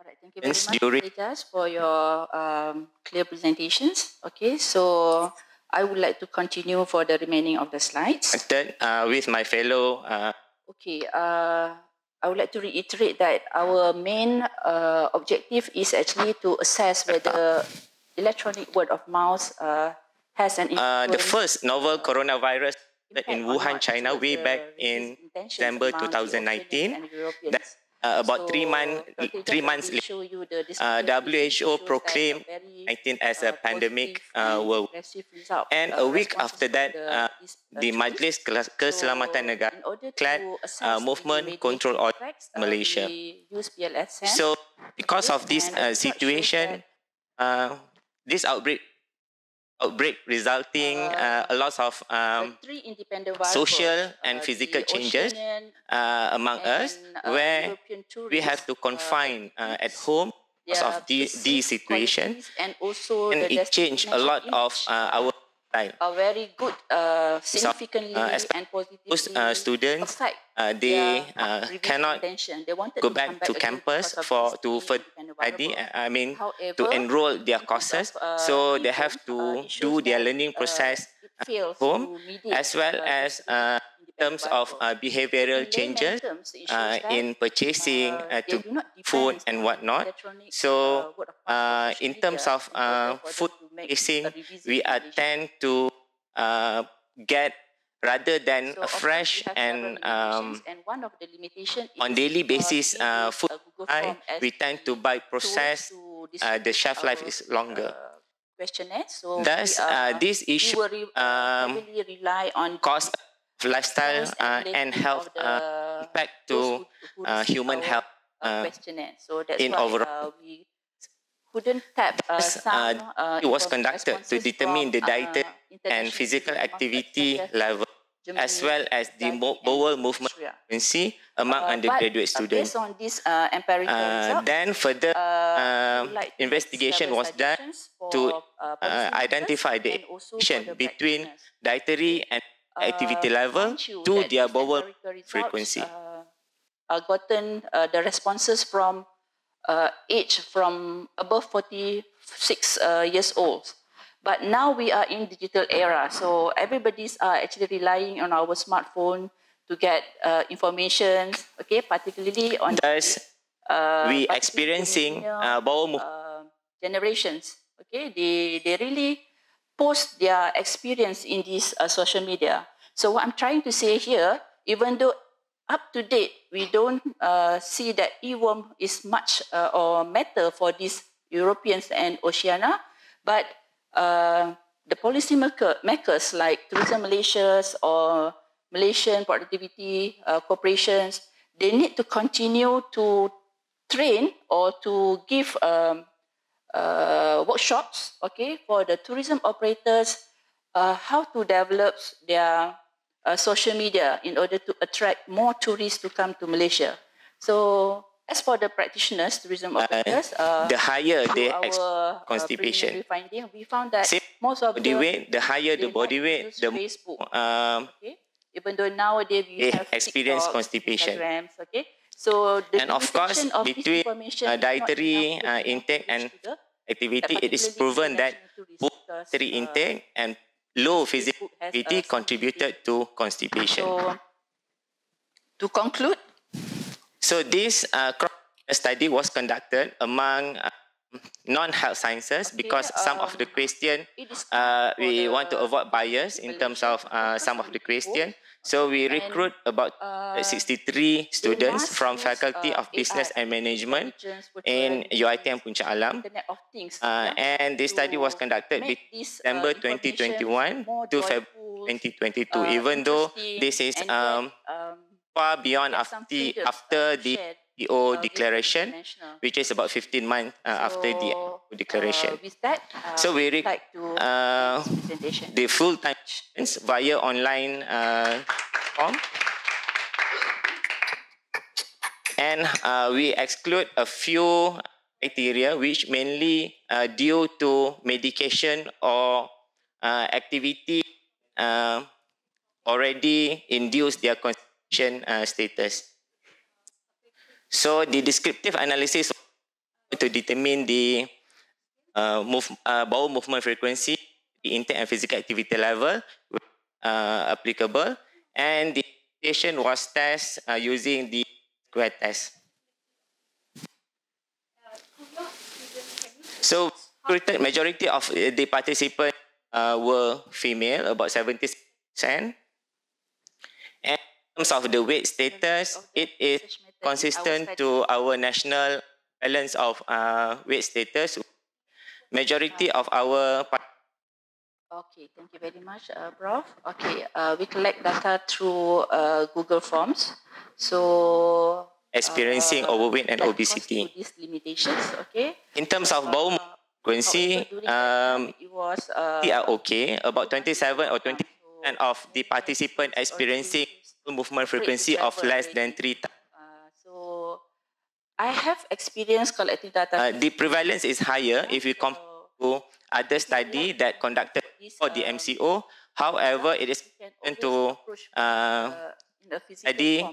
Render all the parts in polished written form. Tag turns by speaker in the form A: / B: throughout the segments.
A: Alright, thank you very much, Tejas, for your clear presentations. Okay, so I would like to continue for the remaining of the slides.
B: With my fellow.
A: I would like to reiterate that our main objective is actually to assess whether electronic word of mouth has an influence.
B: The first novel coronavirus in Wuhan, China, way back in December 2019. About 3 months later, WHO proclaimed 19 as a pandemic worldwide. And a week after that, the Majlis Keselamatan Negara declared movement control order in Malaysia. So, because of this situation, this outbreak resulting a lot of social and physical changes among us, where we have to confine at home because of these situations, and it changed a lot of our life.
A: Very good, significantly and positively
B: students, they cannot go back to campus to further study, to enroll their courses, so they have to do their learning process at home, as well as in terms of behavioral changes in purchasing to food and whatnot. So in terms of food purchasing, we tend to get, rather than a fresh and on daily basis food, we tend to buy processed. The shelf life is longer.
A: So
B: thus, this issue
A: rely on
B: cost of lifestyle and health impact to human health
A: So that's
B: in
A: why,
B: overall.
A: We couldn't tap
B: it was conducted to determine the dietary and physical activity level, as well as the bowel movement frequency among undergraduate students.
A: Based on this empirical result,
B: then further investigation was done to identify the relation between dietary and activity level to their bowel frequency.
A: Gotten the responses from age from above 46 years old. But now we are in digital era, so everybody's actually relying on our smartphone to get information, okay, particularly on
B: we experiencing bowel
A: generations, okay, they really post their experience in this social media. So what I'm trying to say here, even though up to date, we don't see that e-worm is much or matter for these Europeans and Oceania, but the policy makers like Tourism Malaysia or Malaysian Productivity Corporations, they need to continue to train or to give workshops, okay, for the tourism operators, how to develop their social media in order to attract more tourists to come to Malaysia. So as for the practitioners, tourism operators,
B: the higher they constipation,
A: finding, we found that most of
B: the weight, the higher the body weight, the
A: Facebook, okay? Even though nowadays we have
B: experience constipation.
A: Okay? So the
B: and of course, between dietary intake and activity, it is proven that both dietary intake and low physical activity contributed to constipation.
A: So, to conclude,
B: so this study was conducted among non-health sciences, because some of the question we want to avoid bias in terms of some of the question. So we recruit about 63 students from Faculty of Business and Management in UiTM Puncak Alam, and this study was conducted between December 2021 to February 2022. Even though this is far beyond after the EO declaration, which is about 15 months after the EO declaration. So we recruit the full-time students via online form, and we exclude a few criteria which mainly due to medication or activity already induced their constitution status. So the descriptive analysis to determine the bowel movement frequency, the intake and physical activity level applicable, and the patient was tested using the square test. So, majority of the participants were female, about 70%. And in terms of the weight status, it is consistent to our national balance of weight status. Majority of our...
A: Okay, thank you very much, Prof. Okay, we collect data through Google Forms. So...
B: experiencing overweight and obesity.
A: These limitations, okay?
B: In terms of bowel frequency, they are okay. About 27 or 20% of the participants experiencing movement frequency of less than 3 times.
A: So, I have experience collecting data.
B: The prevalence is higher if we compare to other study that conducted for the MCO. However, it is important to study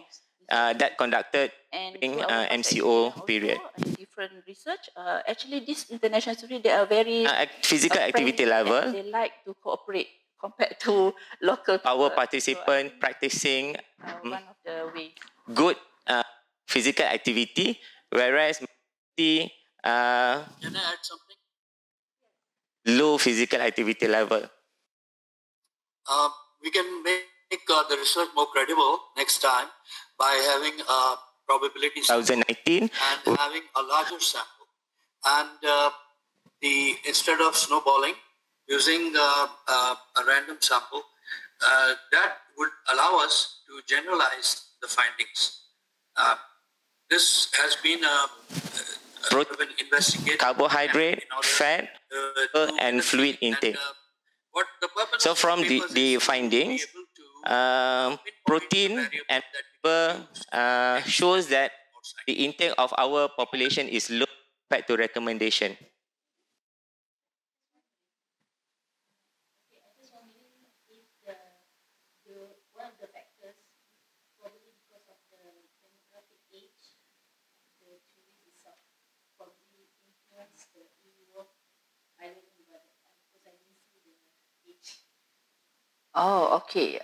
B: that conducted during MCO period.
A: Different research. Actually, this international study, they are very
B: physical activity level.
A: They like to cooperate compared to local.
B: Our participant practicing
A: one of the ways.
B: Good physical activity, whereas the
C: can I add something?
B: Low physical activity level.
C: We can make the research more credible next time by having a probability
B: 2019
C: and having a larger sample. And instead of snowballing, using a random sample, that would allow us to generalize the findings. This has been
B: protein, carbohydrate, fat, and fluid intake. So from the findings, protein and fiber shows that the intake of our population is low compared to recommendation.
A: Oh, okay.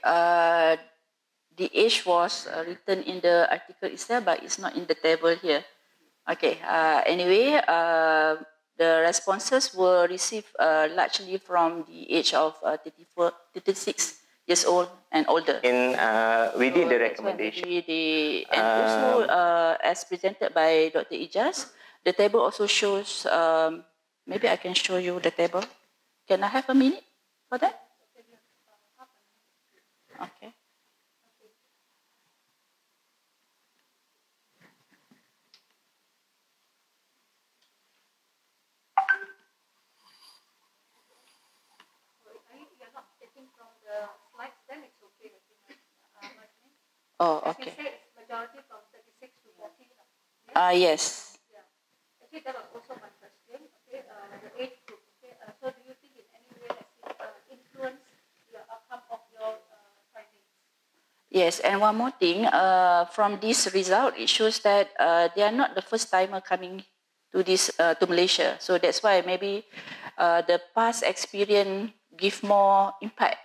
A: The age was written in the article itself, but it's not in the table here. Okay. Anyway, the responses were received largely from the age of 36 years old and older.
B: We did the recommendation.
A: And also, as presented by Dr. Ijaz, the table also shows, maybe I can show you the table. Can I have a minute for that? Okay. Oh, okay.
D: Majority from 36 to 40.
A: Yes.
D: Yeah. Actually, that was also my question. Okay, the age group. Okay, so do you think in any way has it influenced the outcome of your findings?
A: Yes, and one more thing. From this result, it shows that they are not the first timer coming to this to Malaysia. So that's why maybe the past experience give more impact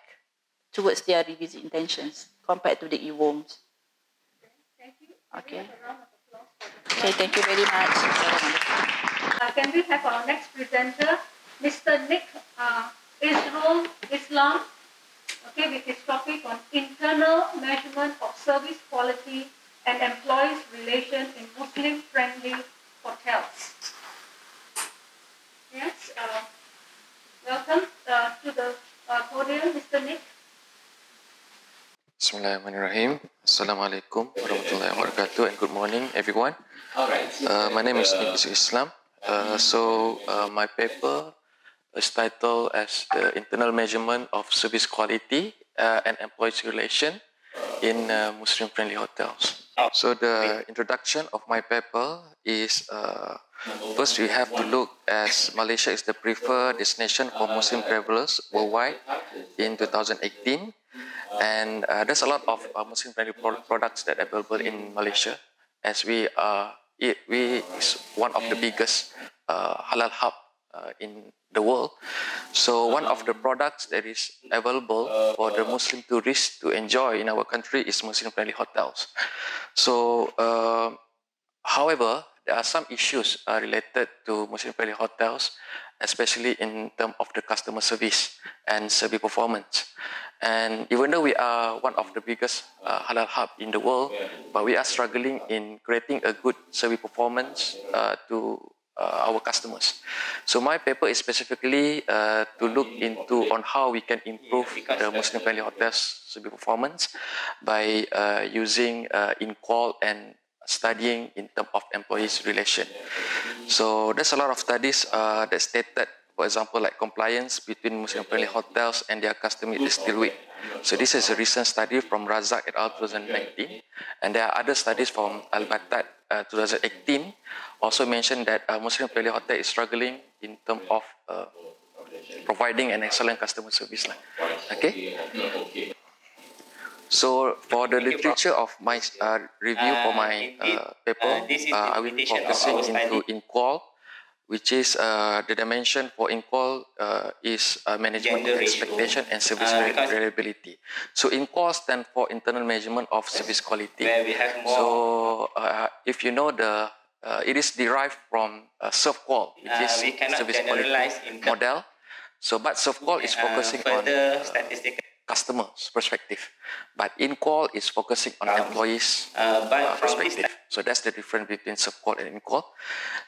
A: towards their revisit intentions compared to the e-worms.
D: Thank you.
A: Okay. Okay, thank you very much.
D: Can we have our next presenter, Mr. Nick Islam, okay, with his topic on internal measurement of service quality and employees' relation in Muslim-friendly hotels. Yes, welcome to the podium, Mr. Nick.
E: Bismillahirrahmanirrahim. Assalamualaikum warahmatullahi wabarakatuh, and good morning, everyone. My name is Nick Islam. My paper is titled as the internal measurement of service quality and employees' relation in Muslim-friendly hotels. So the introduction of my paper is first we have to look as Malaysia is the preferred destination for Muslim travelers worldwide in 2018. And there's a lot of Muslim-friendly products that are available in Malaysia, as we are we is one of the biggest halal hub in the world. So one of the products that is available for the Muslim tourists to enjoy in our country is Muslim-friendly hotels. So, however, there are some issues related to Muslim-friendly hotels, especially in terms of the customer service and service performance. And even though we are one of the biggest halal hub in the world, but we are struggling in creating a good service performance to our customers. So my paper is specifically to look into on how we can improve the Muslim-friendly hotels service performance by using in-call and studying in terms of employees relation. So there's a lot of studies that stated, for example, like compliance between Muslim-friendly hotels and their customers is still weak. So this is a recent study from Razak et al. 2019, and there are other studies from Al-Battat 2018 also mentioned that Muslim-friendly hotel is struggling in terms of providing an excellent customer service. Okay. So for the literature of my review for my paper, I will be focusing into in-call, which is the dimension for in-call is management of expectation and service reliability. So in-call stands for internal measurement of service quality. So if you know it is derived from serve-call, which is service quality model. So but serve-call is focusing on customer's perspective, but in-call is focusing on employees' perspective. So that's the difference between serve-call and in-call.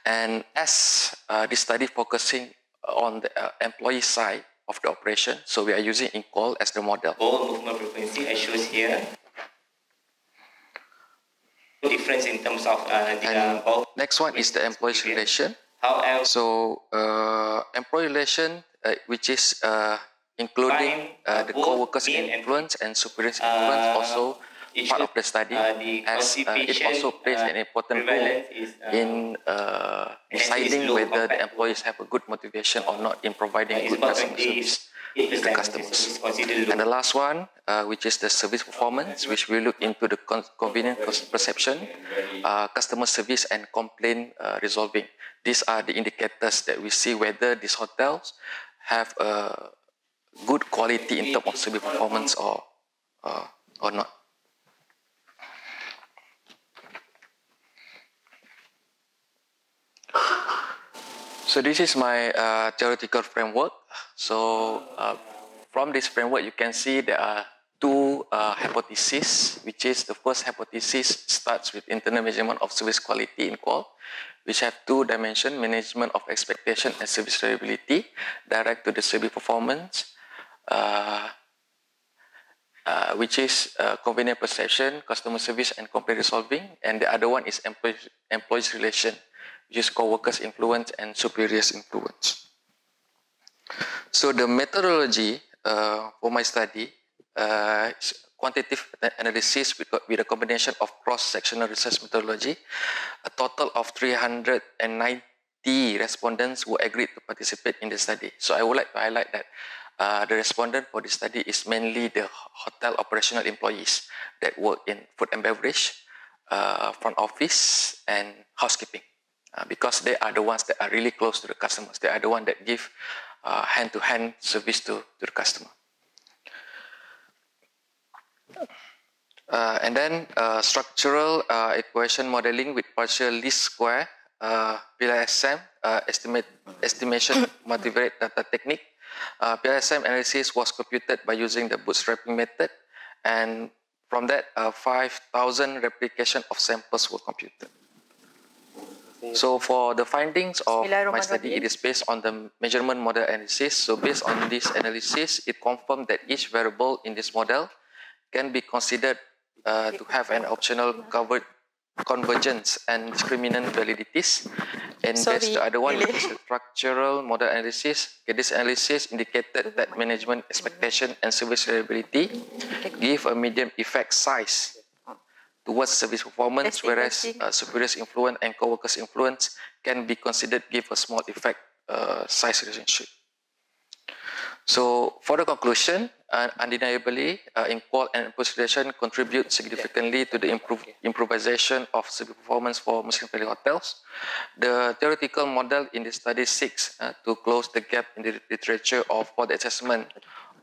E: And as this study focusing on the employee side of the operation, so we are using in-call as the model.
B: All movement frequency I shows here. Difference in terms of
E: next one is the employees relation.
B: However,
E: so employee relation, which is including the co-workers influence and superiors influence, also part of the study, as it also plays an important role in deciding whether the employees have a good motivation or not in providing good customer service to the customers. And the last one, which is the service performance, which we look into the convenience perception, customer service and complaint resolving. These are the indicators that we see whether these hotels have a good quality in terms of service performance or not. So this is my theoretical framework. So from this framework, you can see there are two hypotheses, which is the first hypothesis starts with internal measurement of service quality in call, which have two dimensions: management of expectation and service reliability, direct to the service performance, which is convenient perception, customer service and complaint resolving, and the other one is employees relation, which is co-workers influence and superiors influence. So the methodology for my study is quantitative analysis with a combination of cross-sectional research methodology. A total of 390 respondents who agreed to participate in the study. So I would like to highlight that the respondent for the study is mainly the hotel operational employees that work in food and beverage, front office and housekeeping. Because they are the ones that are really close to the customers. They are the ones that give hand-to-hand service to the customer. And then structural equation modeling with partial least square, PLSM, estimation motivated data technique. PLSM analysis was computed by using the bootstrapping method, and from that 5,000 replication of samples were computed. So for the findings of my study, it is based on the measurement model analysis. So based on this analysis, it confirmed that each variable in this model can be considered to have an optional convergence and discriminant validities. And based the other one, which is the structural model analysis. Okay, this analysis indicated that management expectation and service reliability give a medium effect size towards service performance, whereas superiors influence and co-workers influence can be considered give a small effect size relationship. So for the conclusion, undeniably, in-call and post-relation contribute significantly to the improvisation of service performance for Muslim-friendly hotels. The theoretical model in the study seeks to close the gap in the literature for the assessment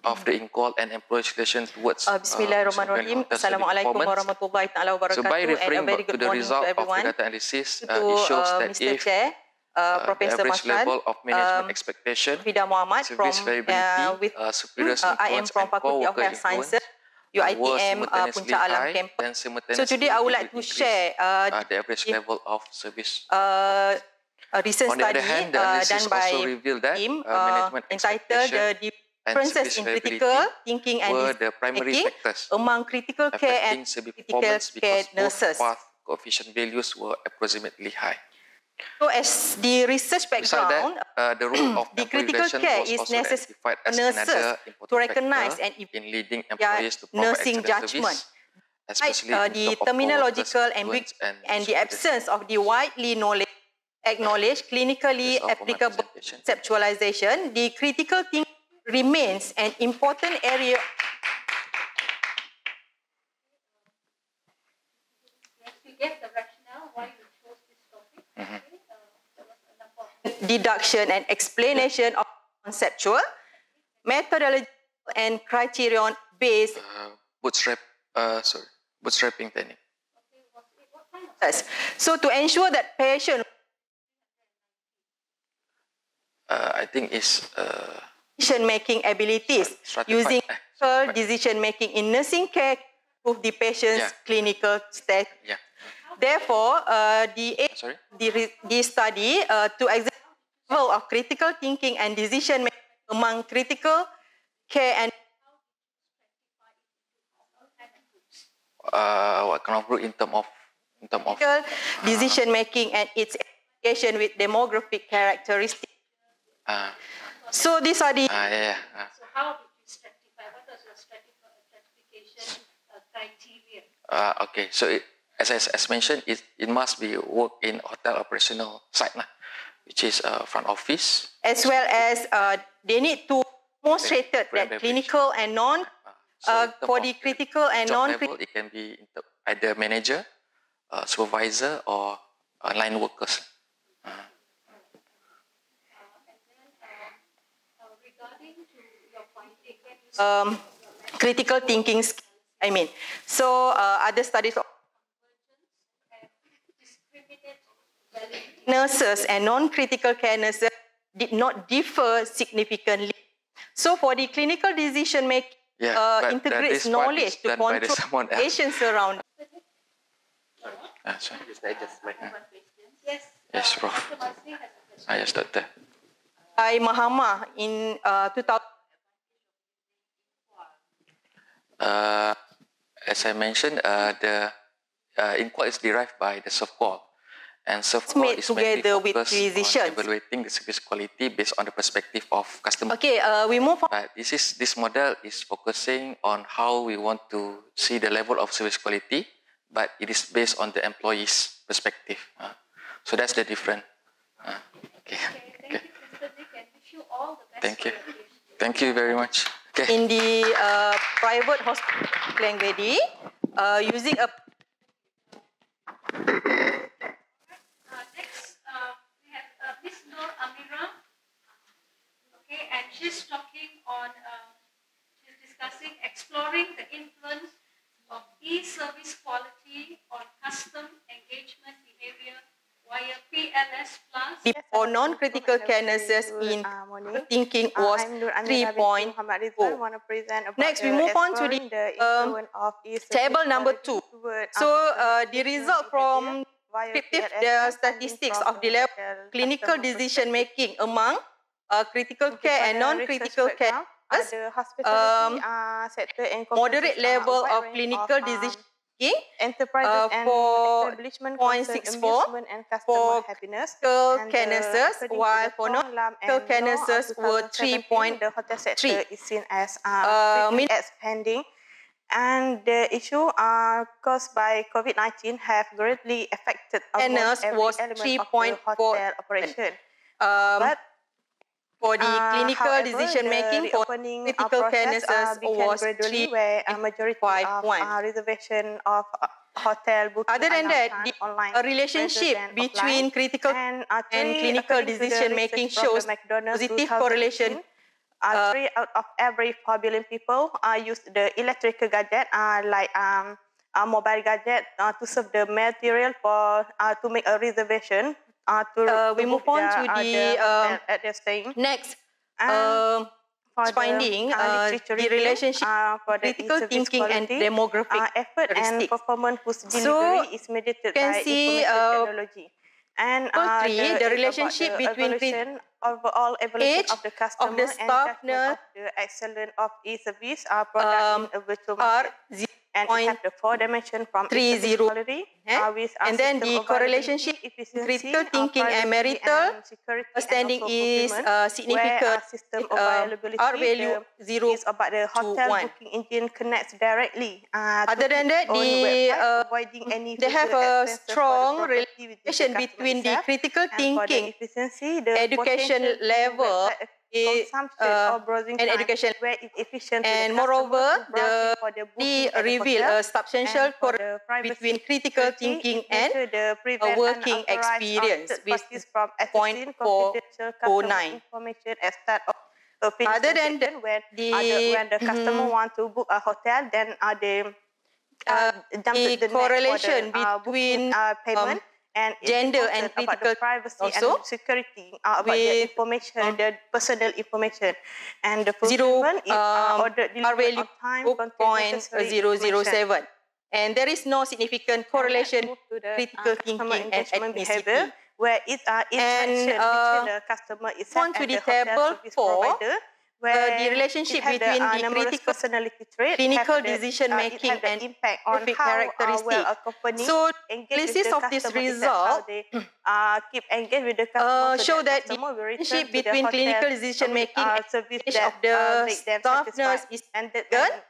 E: of the in-call and employee relation towards
F: Bismillahirrahmanirrahim. Assalamualaikum warahmatullahi taala wabarakatuh.
E: So by referring
F: and a very
E: back to
F: good
E: the
F: morning
E: result
F: to
E: of the
F: everyone.
E: data analysis,
F: To
E: it shows that
F: Mr.
E: if
F: Chair,
E: the
F: Professor
E: average
F: Mashan,
E: level of management expectation,
F: Fida Muhammad from
E: service variability,
F: with
E: superior
F: I am
E: influence
F: from
E: and
F: Faculty of
E: co-worker
F: Health
E: influence
F: Sciences,
E: was
F: UiTM
E: simultaneously
F: Puncak Alam
E: high
F: campus.
E: and simultaneously
F: So today I would like to
E: increase,
F: share
E: the average level of service.
F: a recent
E: On the
F: study
E: other hand, the analysis
F: done by
E: also revealed that
F: team
E: management
F: entitled
E: expectation
F: The Differences in Critical Thinking and
E: were the primary
F: Decision-Making
E: factors
F: among Critical Care and
E: affecting service
F: Critical
E: performance
F: Care
E: because both
F: Nurses.
E: path coefficient values were approximately high.
F: So as the research background,
E: The role of
F: the
E: employee
F: critical
E: relation
F: care
E: was
F: is
E: also
F: necessary
E: identified as
F: nurses
E: another
F: to
E: important
F: recognize
E: factor
F: and
E: in leading
F: their
E: employees to provide
F: nursing
E: excellent
F: judgment.
E: service, especially in
F: The
E: terms of
F: terminological
E: co-workers' influence
F: and the absence of the widely acknowledged clinically
E: That's all for my
F: applicable
E: presentation.
F: conceptualization, the critical thinking remains an important area.
D: Yes, we get the rationale why you chose this topic.
E: Mhm.
D: There was a number of
F: Deduction and explanation of conceptual, methodological and criterion based
E: bootstrapping technique.
F: So to ensure that patient
E: I think it's
F: decision-making abilities using decision-making in nursing care to improve the patient's clinical status.
E: Yeah.
F: Therefore, the study to examine the level of critical thinking and decision-making among critical care and
E: what kind of group in terms of
F: decision-making and its association with demographic characteristics. So these are the
D: So how did you stratify? What was your stratification criteria?
E: Okay, so as mentioned, it must be work in hotel operational side, which is front office.
F: As well as they need to demonstrate that clinical and non for the critical and non-critical.
E: It can be either manager, supervisor, or line workers.
D: Regarding to your finding,
F: Critical thinking skills. I mean, so other studies of nurses and non-critical care nurses did not differ significantly. So for the clinical decision making, integrates knowledge to control patients around.
E: Yes, Prof. Yes, Doctor.
F: By Mahama in 2000.
E: As I mentioned, the in-call is derived by the self-call. And self-call is mainly focused on evaluating the service quality based on the perspective of customer.
F: Okay, we move on.
E: But this model is focusing on how we want to see the level of service quality, but it is based on the employee's perspective. So that's the difference. Okay.
D: Thank you, Mr. Dick, and wish you all the best.
E: Thank you. Thank you very much. Okay.
F: In the private hospital, Klangvedi, using a
D: Next, we have Ms. Nur Amira. Okay, and she's talking on, she's discussing exploring the influence of e-service quality on custom engagement behavior via PLS plus.
F: For non-critical care nurses in thinking was 3.4. Next, we move on to the table number 2. So the result from descriptive statistics of the level of clinical decision making among critical care and non-critical care, moderate level of clinical decision making for 0.64 for critical care nurses, while for non-critical care nurses were 3.3.
G: Expanding. And the issue caused by COVID-19 have greatly affected almost every
F: was
G: element of the hotel operation. But
F: For the clinical decision making for critical care nurses was 3.55
G: where a majority of reservation of hotel booking.
F: Other than that, the relationship between critical and clinical decision making shows positive correlation.
G: 3 out of every 4 billion people use the electrical gadget like a mobile gadget to serve the material for to make a reservation.
F: We move on to
G: the staying.
F: Next finding the relationship critical thinking and demographic
G: effort and performance whose delivery is mediated by information technology. And
F: the relationship between
G: overall evolution of the customer
F: of the staff
G: and the excellence of e-service product in a virtual market. And it have the 4 dimensions from e-service quality
F: and then the correlation critical thinking and marital standing is significant. R value 0
G: is about the hotel booking engine connects directly.
F: Other than that, they have a strong relation between the critical thinking, the education level, and education, and moreover, the reveal a substantial correlation between critical thinking and working experience with 0.409. Other than that,
G: when the customer want to book a hotel, then
F: the correlation between
G: payment and
F: gender and critical
G: privacy
F: also
G: and security about the information, the personal information, and the
F: zero
G: ordered
F: R value 0.007, and there is no significant correlation critical thinking and ethnicity.
G: Where each action between the customer itself
F: on to
G: and
F: the
G: the hotel
F: table
G: service
F: 4,
G: provider, where
F: the relationship between the critical
G: personality trait,
F: clinical decision making and
G: impact on how
F: characteristic.
G: well a company
F: So,
G: engages
F: analysis
G: with the
F: of this
G: customer
F: result
G: keep engaged with the customer,
F: show that the relationship between clinical decision making and service of the staff nurse is good,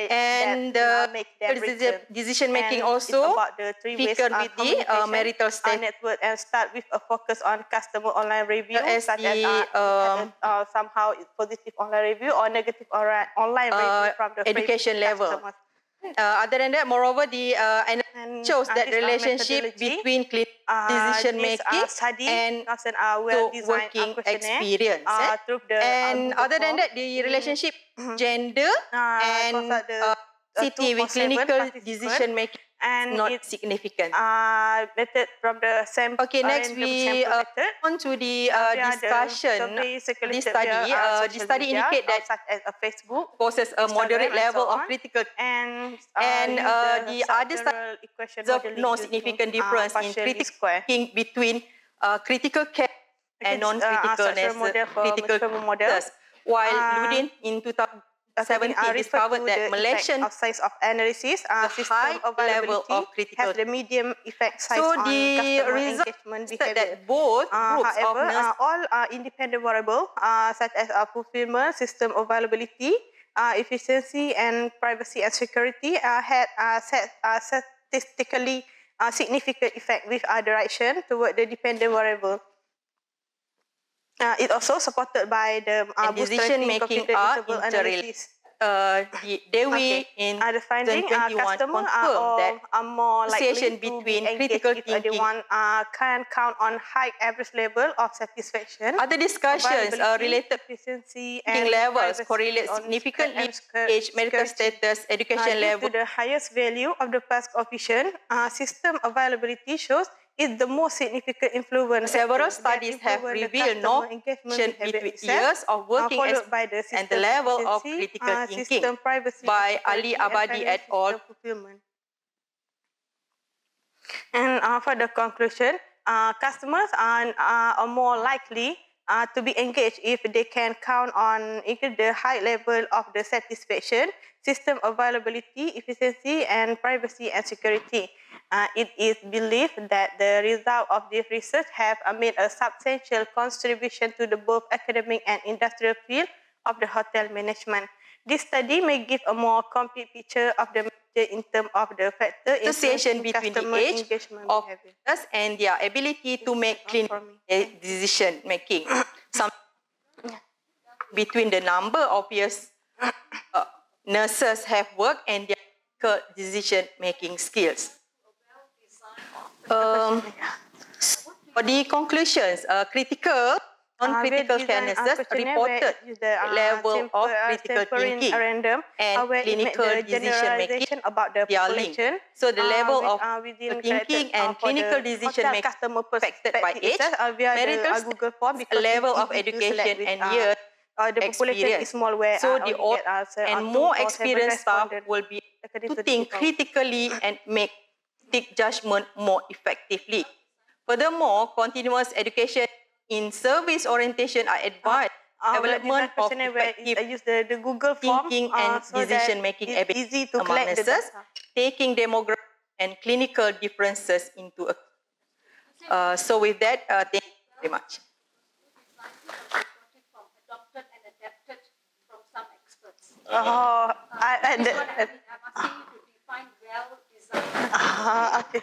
F: and the decision making also figure with the marital status.
G: Network and start with a focus on customer online review,
F: as the
G: somehow positive online review or negative online review from the
F: education level. Other than that, moreover, the shows that relationship between decision making and working experience. And other than that, the relationship gender and city with clinical decision making
G: and
F: not significant.
G: Method from the same.
F: Okay, next we on to the discussion. This study, the study indicate that
G: such as a Facebook
F: possess a moderate level of critical
G: and
F: the other study observe no significant difference in critical thinking between critical care and non-critical models. While Ludin in 2017 discovered that Malaysian
G: size of analysis
F: high level of critical
G: has the medium effect size
F: so
G: on
F: the
G: customer
F: result
G: engagement
F: behavior. That both groups of nurse
G: all independent variables such as fulfillment, system availability, efficiency, and privacy and security had statistically significant effect with direction toward the dependent variable. It also supported by the
F: decision-making interrelated. Dewi in
G: the finding
F: 2021 confirmed that
G: more
F: association between critical thinking
G: can count on high average level of satisfaction.
F: Other discussions related
G: efficiency
F: and levels correlate significantly age, medical status, education level.
G: To the highest value of the past coefficient, system availability shows is the most significant influence.
F: Several studies have revealed no connection between years of working experience and the level of critical thinking by Ali Abadi et al.
G: And for the conclusion, customers are more likely to be engaged if they can count on the high level of the satisfaction, system availability, efficiency, and privacy and security. It is believed that the result of this research have made a substantial contribution to the both academic and industrial field of the hotel management. This study may give a more complete picture of the major in terms of the factor
F: association between the age of us and their ability to make clinical decision making. between the number of years nurses have worked and their decision-making skills. For the conclusions, critical, non-critical care nurses reported level of critical thinking and clinical decision-making
G: about the population.
F: So the level of thinking and clinical decision-making affected by age, marital status, level of education and years
G: the population is small where
F: so the old and more experienced staff will be to think critically and make judgment more effectively. Furthermore, continuous education in service orientation are advised. Development of effective
G: the Google form,
F: thinking and decision-making ability among nurses, taking demographic and clinical differences into account. So with that, thank you very much.
G: Oh,
D: I'm asking you to define well-designed.
G: Okay.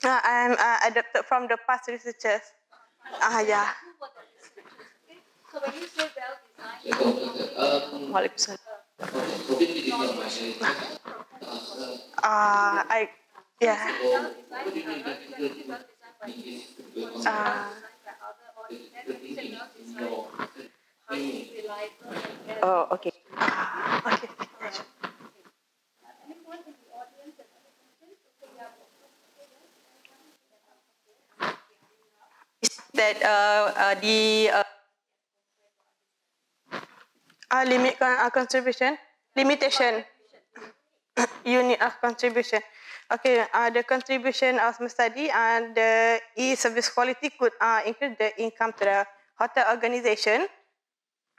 G: I'm adapted from the past researchers. Yeah.
D: So when you say well-designed,
G: yeah.
F: Oh, okay.
G: Okay.
F: That the
G: limit contribution, limitation, unit of contribution. Okay, the contribution of the study and the e-service quality could include the income to the hotel organization.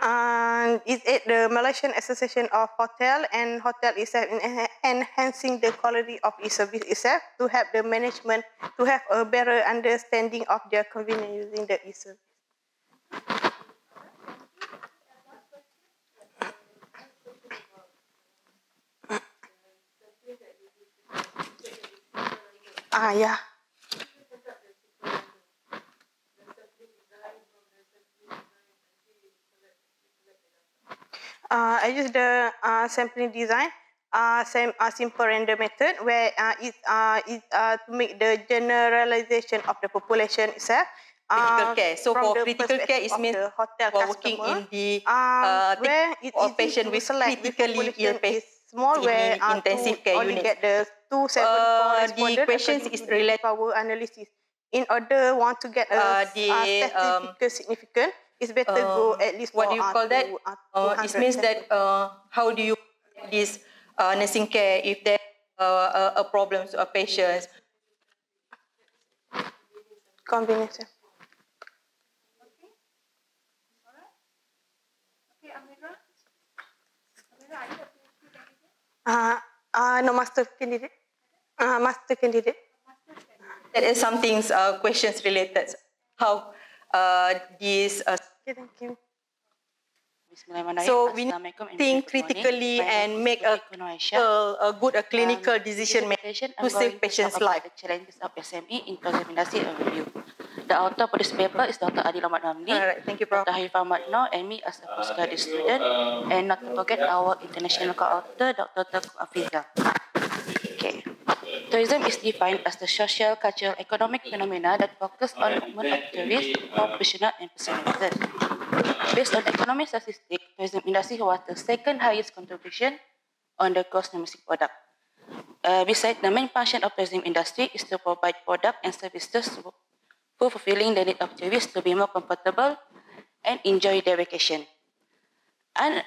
G: And is it the Malaysian Association of Hotel and Hotel itself in enhancing the quality of e-service itself to help the management to have a better understanding of their convenience using the e-service. Yeah. I use the sampling design, simple random method, where it to make the generalization of the population itself.
F: Critical care. So for critical care, it means
G: hotel
F: for working in the
G: where it
F: or
G: is
F: patient with critically ill patients
G: small, where
F: intensive care
G: only
F: unit.
G: get the 274
F: The questions is related
G: power analysis. In order want to get a statistical significant, it's better go at least
F: what do you call that? It means that how do you this nursing care if there a problems of patients?
G: Combination.
D: Okay, Amira, are you a PhD
G: no,
D: candidate?
G: master candidate. Master candidate.
F: That is something questions related. How these.
G: Okay, thank you.
F: So we need to think critically and make a good clinical decision making to save patients' life.
A: The challenges of SME in tourism industry overview. The author for this paper is Dr. Adil Ahmad Ramli.
F: Alright, thank you, Prof.
A: Dr. Harifah Matno and me as a postgraduate student. And not to forget our international co-author, Dr. Tengku Afizah. Okay. Tourism is defined as the social, cultural, economic phenomena that focus on movement of tourists for professional and personal reasons. Based on economic statistics, tourism industry was the second highest contribution on the gross domestic product. Besides, the main function of tourism industry is to provide product and services for fulfilling the need of tourists to be more comfortable and enjoy their vacation. An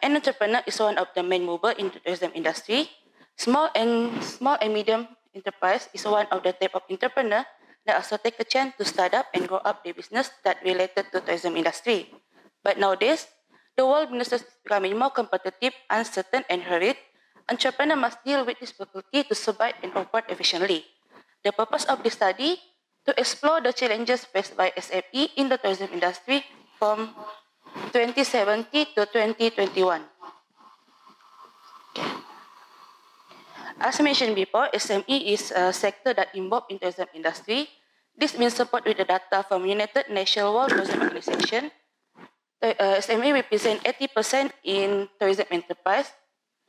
A: entrepreneur is one of the main movers in the tourism industry. Small and medium enterprise is one of the type of entrepreneur that also take a chance to start up and grow up their business that related to tourism industry. But nowadays, the world business is becoming more competitive, uncertain, and hurried. Entrepreneurs must deal with this difficulty to survive and operate efficiently. The purpose of this study to explore the challenges faced by SME in the tourism industry from 2017 to 2021. As mentioned before, SME is a sector that involved in tourism industry. This means support with the data from United Nations World Tourism Organization. SME represent 80% in tourism enterprise.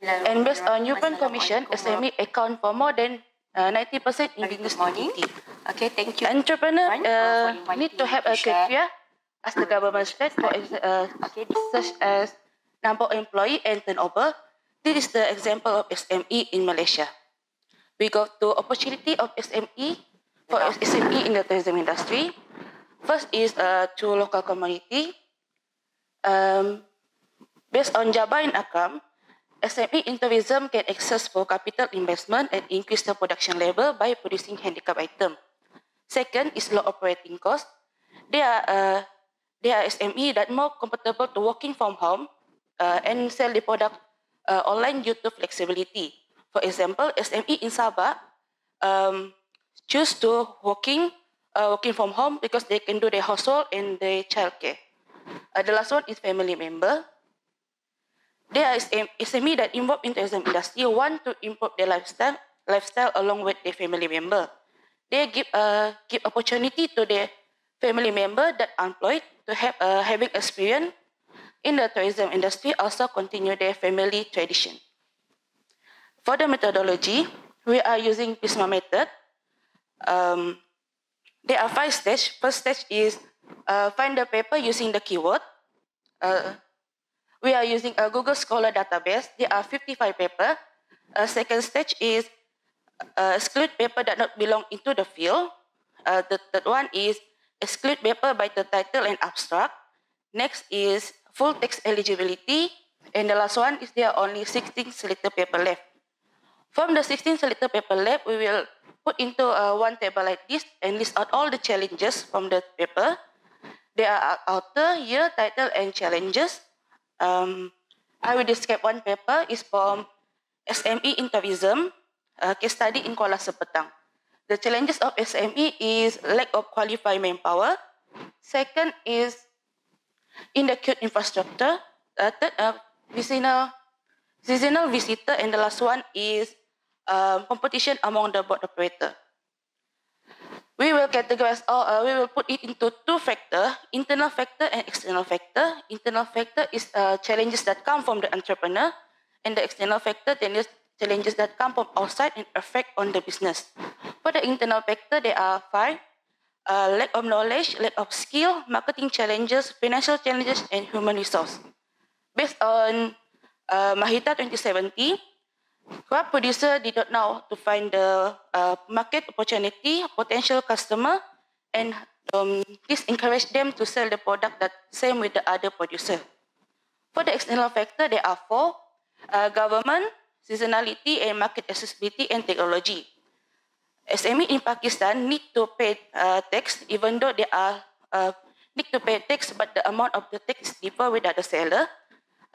A: And based on European Commission, SME account for more than 90% in business activity.
H: Okay, thank you.
A: Entrepreneur need to have a criteria as the government set for such as number of employee and turnover. This is the example of SME in Malaysia. We go to opportunity of SME for SME in the tourism industry. First is to local community. Based on Jabah and Akram, SME in tourism can access for capital investment and increase the production level by producing handicap item. Second is low operating cost. They are SME that more comfortable to working from home and sell the product online due to flexibility. For example, SME in Sabah choose to working from home because they can do their household and their childcare. The last one is family member. They are SME that involved in the tourism industry want to improve their lifestyle along with their family member. They give opportunity to their family member that are employed to have having experience in the tourism industry, also continue their family tradition. For the methodology, we are using PISMA method. There are 5 stages. First stage is find the paper using the keyword. We are using a Google Scholar database. There are 55 papers. Second stage is exclude paper that not belong into the field. The third one is exclude paper by the title and abstract. Next is full text eligibility. And the last one is there are only 16 selected paper left. From the 16 selected paper left, we will put into one table like this and list out all the challenges from the paper. There are author, year, title, and challenges. I will describe one paper is from SME in tourism, case study in Kuala Sepetang. The challenges of SME is lack of qualified manpower. Second is inadequate infrastructure. Third, seasonal visitor, and the last one is competition among the boat operator. We will categorize we will put it into 2 factors, internal factor and external factor. Internal factor is challenges that come from the entrepreneur, and the external factor then is challenges that come from outside and affect on the business. For the internal factor, there are 5. Lack of knowledge, lack of skill, marketing challenges, financial challenges, and human resource. Based on Mahita 2070, crop producer did not know to find the market opportunity, potential customer, and this encouraged them to sell the product that same with the other producer. For the external factor, there are 4: government, seasonality, and market accessibility and technology. SME in Pakistan need to pay tax, even though they are need to pay tax, but the amount of the tax differ with other seller.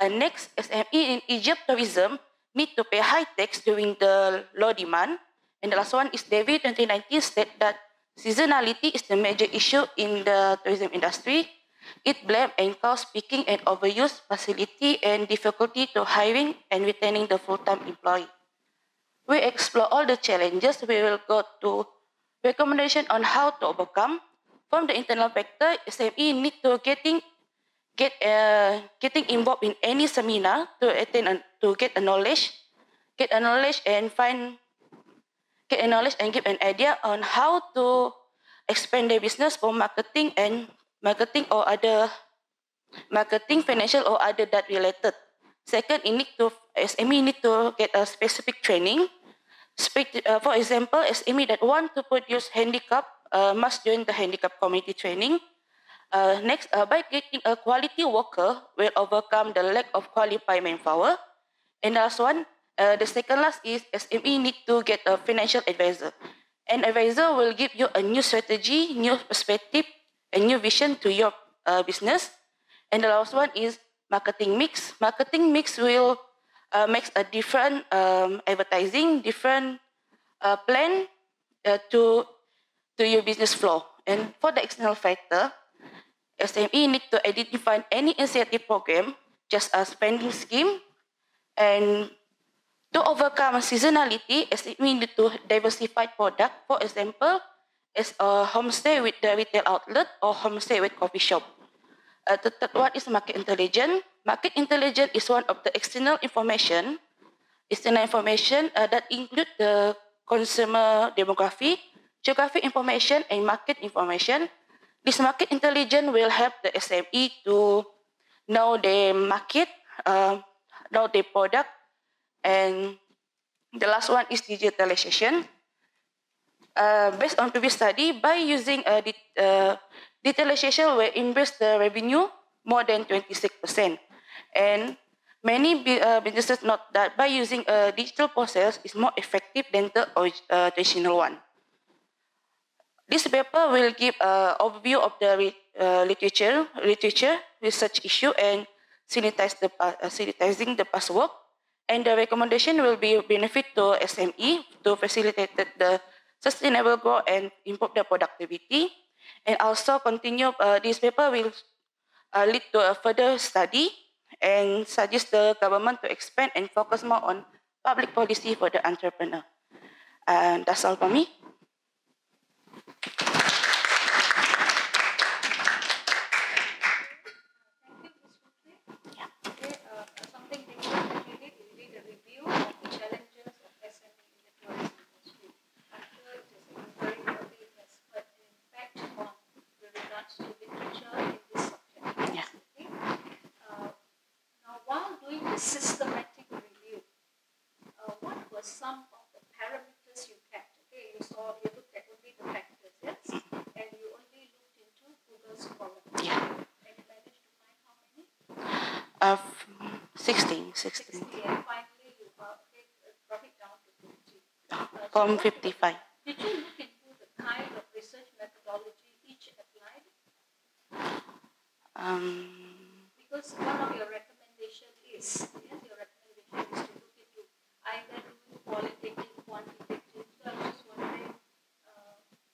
A: Next, SME in Egypt tourism need to pay high tax during the low demand. And the last one is Devi 2019 state that seasonality is the major issue in the tourism industry. It blame and cause picking and overuse facility and difficulty to hiring and retaining the full-time employee. We explore all the challenges. We will go to recommendation on how to overcome. From the internal factor, SME need to getting involved in any seminar to attend to get a knowledge and give an idea on how to expand their business for marketing, financial or other that related. Second, SME need to get a specific training. For example, SME that want to produce handicap must join the handicap community training. Next, by getting a quality worker will overcome the lack of qualified manpower. And last one, the second last is SME need to get a financial advisor. An advisor will give you a new strategy, new perspective, a new vision to your business. And the last one is marketing mix. Marketing mix will make a different advertising, different plan to your business flow. And for the external factor, SME need to identify any incentive program, just as spending scheme. And to overcome seasonality, SME need to diversify product. For example, as a homestay with the retail outlet or homestay with coffee shop. The third one is market intelligence. Market intelligence is one of the external information that include the consumer demography, geographic information, and market information. This market intelligence will help the SME to know their market, know their product, and the last one is digitalization. Based on previous study, by using digitalization will increase the revenue more than 26%. And many businesses note that by using a digital process is more effective than the traditional one. This paper will give an overview of the literature, research issue, and sanitizing the past work. And the recommendation will be benefit to SME to facilitate the sustainable growth and improve the productivity. And also continue, this paper will lead to a further study and suggest the government to expand and focus more on public policy for the entrepreneur. And that's all for me.
D: Something different that you did a review of the challenges of SME in the tourism industry. I'm sure it is very early but the impact on with regards to literature in this subject.
A: Yeah.
D: Okay? Now, while doing the systematic review, what were some of the parameters you kept? Okay, you looked at only the factors, yes, and you only looked into Google's column.
A: Yeah.
D: And you managed to find how many?
A: 16.
D: 60, and finally you brought it down to 50.
A: From
D: So
A: 55.
D: Did you look into the kind of research methodology each applied? Because one of your recommendations is, to look into either doing qualitative, quantitative. So I was just wondering,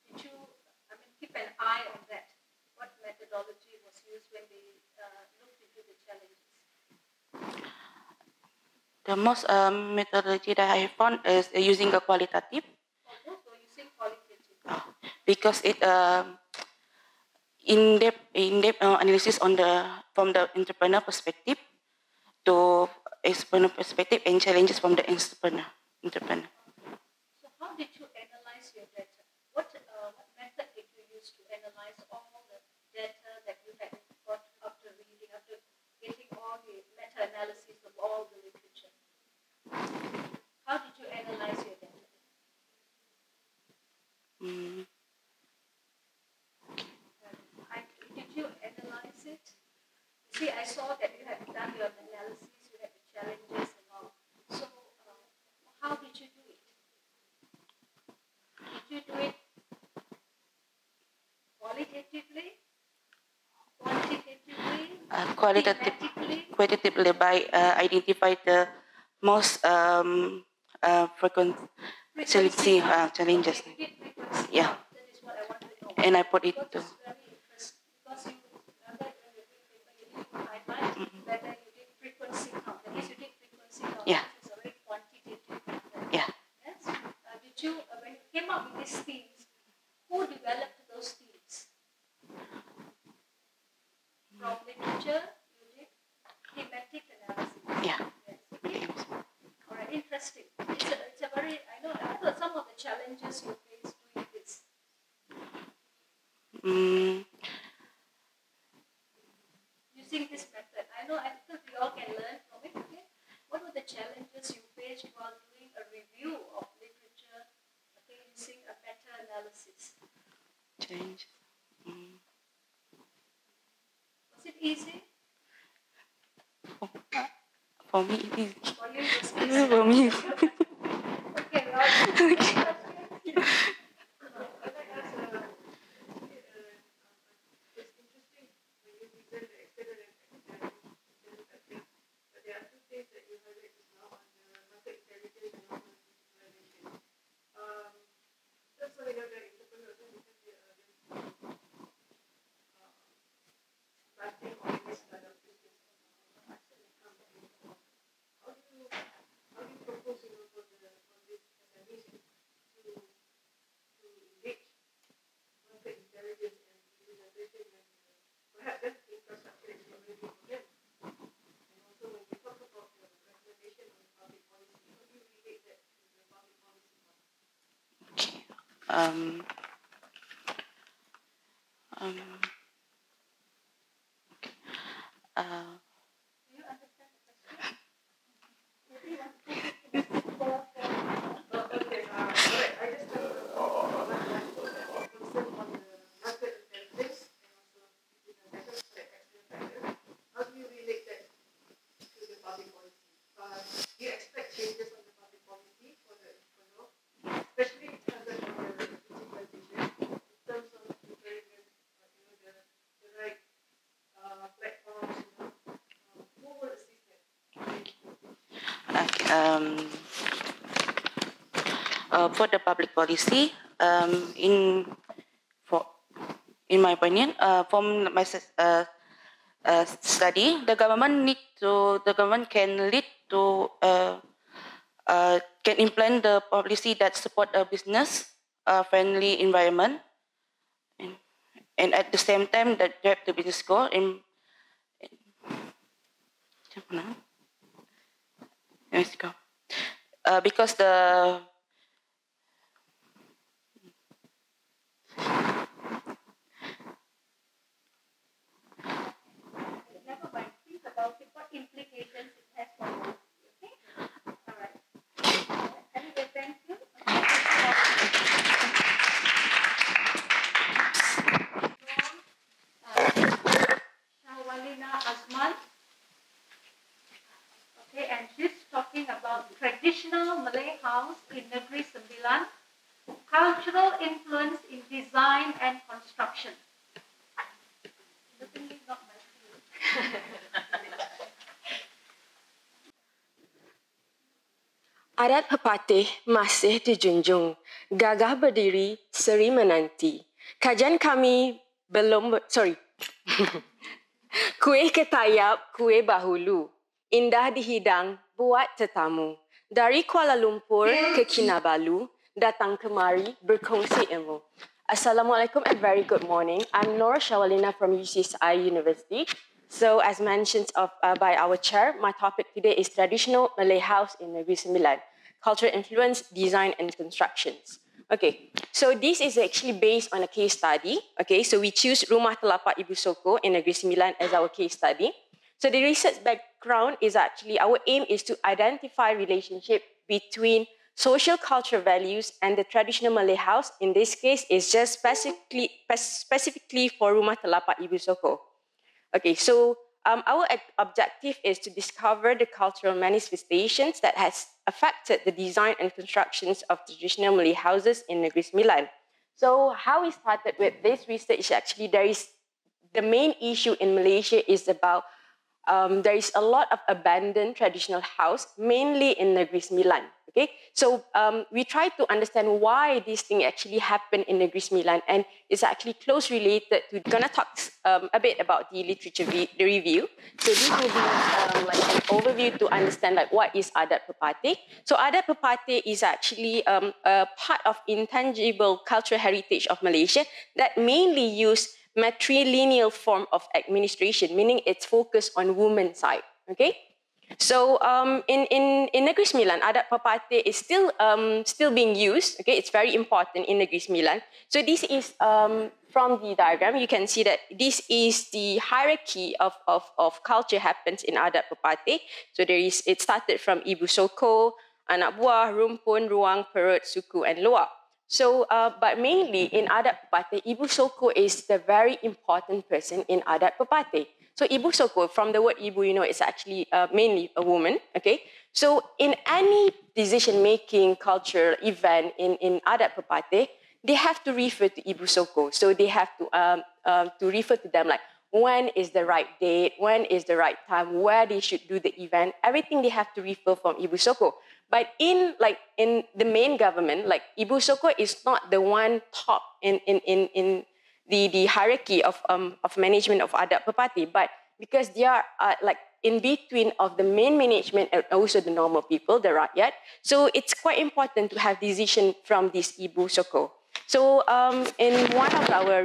D: did you, keep an eye on that? What methodology was used when they looked into the challenges?
A: The most methodology that I found is using a qualitative.
D: Both were using qualitative.
A: Because it in-depth analysis on from the entrepreneur perspective to external perspective and challenges from the entrepreneur.
D: So how did you analyze your data? What method did you use to analyze all the data that you had got after getting all the meta-analysis of all the literature? How did you analyze your data? Did you analyze it? You see, I saw that you had done your analysis, you had the challenges and all. So, how did you do it? Did you do it qualitatively, quantitatively,
A: qualitatively by identify the most frequent challenges.
D: Okay, you did frequency.
A: Yeah.
D: That is what I want to know.
A: And I put it
D: Because
A: to.
D: it's very interesting. Because you remember when you did paper, you did highlight whether you did frequency count. That means you did frequency count.
A: Yeah.
D: It's a very quantitative method.
A: Yeah.
D: Yes. Did you, when you came up with these themes, who developed those themes? From literature, you did thematic analysis.
A: Yeah.
D: Yes. Okay. All right. Interesting. It's a very. I know some of the challenges you face doing this. Using this method, I think we all can learn from it. Okay. What were the challenges you faced while doing a review of literature? Okay, using a meta-analysis.
A: Change.
D: Was it easy?
A: For me, it is.
D: For you, it was easy.
A: For me.
D: Okay, we all.
A: For the public policy, in my opinion, from my study, the government can lead to can implement the policy that support a business friendly environment, and at the same time that they have the business goal because the
D: implications it has for you. Okay? All right. Anyway, thank you. Shawalina Azman. Okay, and she's talking about traditional Malay house in Negeri Sembilan, cultural influence in design and construction. Certainly not my field.
H: Adat pepatih masih dijunjung, gagah berdiri, seri menanti. Kajian kami belum, kuih ketayap, kuih bahulu. Indah dihidang, buat tetamu. Dari Kuala Lumpur ke Kinabalu, datang kemari berkongsi ilmu. Assalamualaikum and very good morning. I'm Nora Shawalina from UCSI University. So as mentioned by our chair, my topic today is traditional Malay house in Negeri Sembilan, cultural influence, design and constructions. Okay, so this is actually based on a case study. Okay, so we choose Rumah Telapak Ibu Soko in Negeri Sembilan as our case study. So the research background is actually, our aim is to identify relationship between social cultural values and the traditional Malay house. In this case, is just specifically for Rumah Telapak Ibu Soko. Okay, so our objective is to discover the cultural manifestations that has affected the design and constructions of traditional Malay houses in Negeri Sembilan. So how we started with this research, actually the main issue in Malaysia is about there is a lot of abandoned traditional house, mainly in Negeri Sembilan. Okay, so we try to understand why this thing actually happened in Negeri Sembilan, and it's actually close related to. Gonna talk a bit about the literature review. So this will be like an overview to understand like what is adat pepatih. So adat pepatih is actually a part of intangible cultural heritage of Malaysia that mainly use matrilineal form of administration, meaning it's focused on women's side. Okay, so in Negeri Sembilan, adat pepatih is still being used. Okay, it's very important in Negeri Sembilan. So this is from the diagram. You can see that this is the hierarchy of culture happens in adat pepatih. So it started from Ibu Soko, anak buah, rumpun, ruang, perut, suku, and loak. So, but mainly in adat pepatih, Ibu Soko is the very important person in adat pepatih. So, Ibu Soko, from the word Ibu, you know, it's actually mainly a woman, okay? So, in any decision-making culture event in adat pepatih, they have to refer to Ibu Soko. So, they have to refer to them like, when is the right date, when is the right time, where they should do the event, everything they have to refer from Ibu Soko. But in the main government, like Ibu Soko is not the one top in the hierarchy of management of adat pepatih, but because they are like in between of the main management and also the normal people, the rakyat. So it's quite important to have decision from this Ibu Soko. So in one of our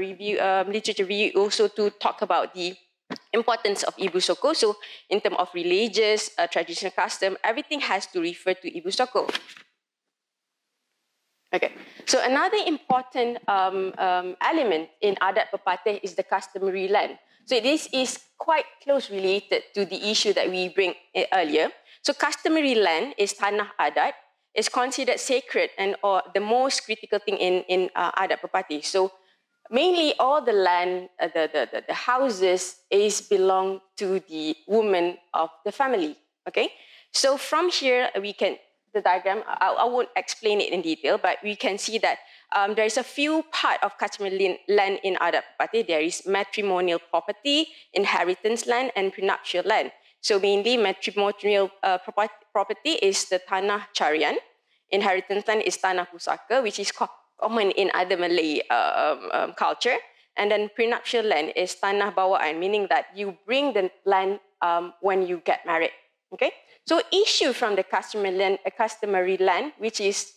H: literature review, also to talk about the importance of Ibu Soko. So in terms of religious, traditional custom, everything has to refer to Ibu Soko. Okay, so another important element in adat pepatih is the customary land. So this is quite close related to the issue that we bring earlier. So customary land is tanah adat, is considered sacred and or the most critical thing in adat pepatih. So mainly all the land, the houses is belong to the woman of the family. Okay, so from here we can, the diagram, I won't explain it in detail, but we can see that there is a few part of customary land in adat pepatih. There is matrimonial property, inheritance land, and prenuptial land. So mainly matrimonial property is the tanah carian, inheritance land is tanah pusaka, which is common in other Malay culture, and then prenuptial land is tanah bawaan, meaning that you bring the land when you get married. Okay, so issue from the customary land, which is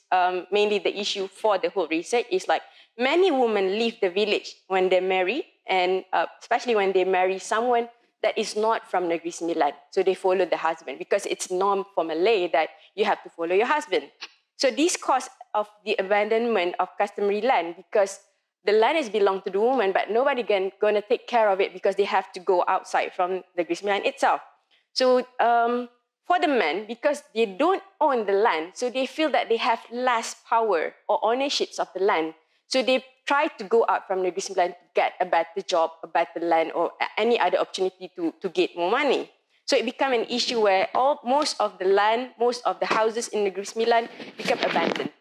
H: mainly the issue for the whole research, is like many women leave the village when they marry, and especially when they marry someone that is not from Negeri Sembilan. So they follow the husband because it's norm for Malay that you have to follow your husband. So this cause of the abandonment of customary land because the land is belong to the woman, but nobody gonna take care of it because they have to go outside from the Negeri Sembilan itself. So for the men, because they don't own the land, so they feel that they have less power or ownerships of the land. So they try to go out from Negeri Sembilan to get a better job, a better land, or any other opportunity to get more money. So it became an issue where most of the land, most of the houses in Negeri Sembilan become abandoned.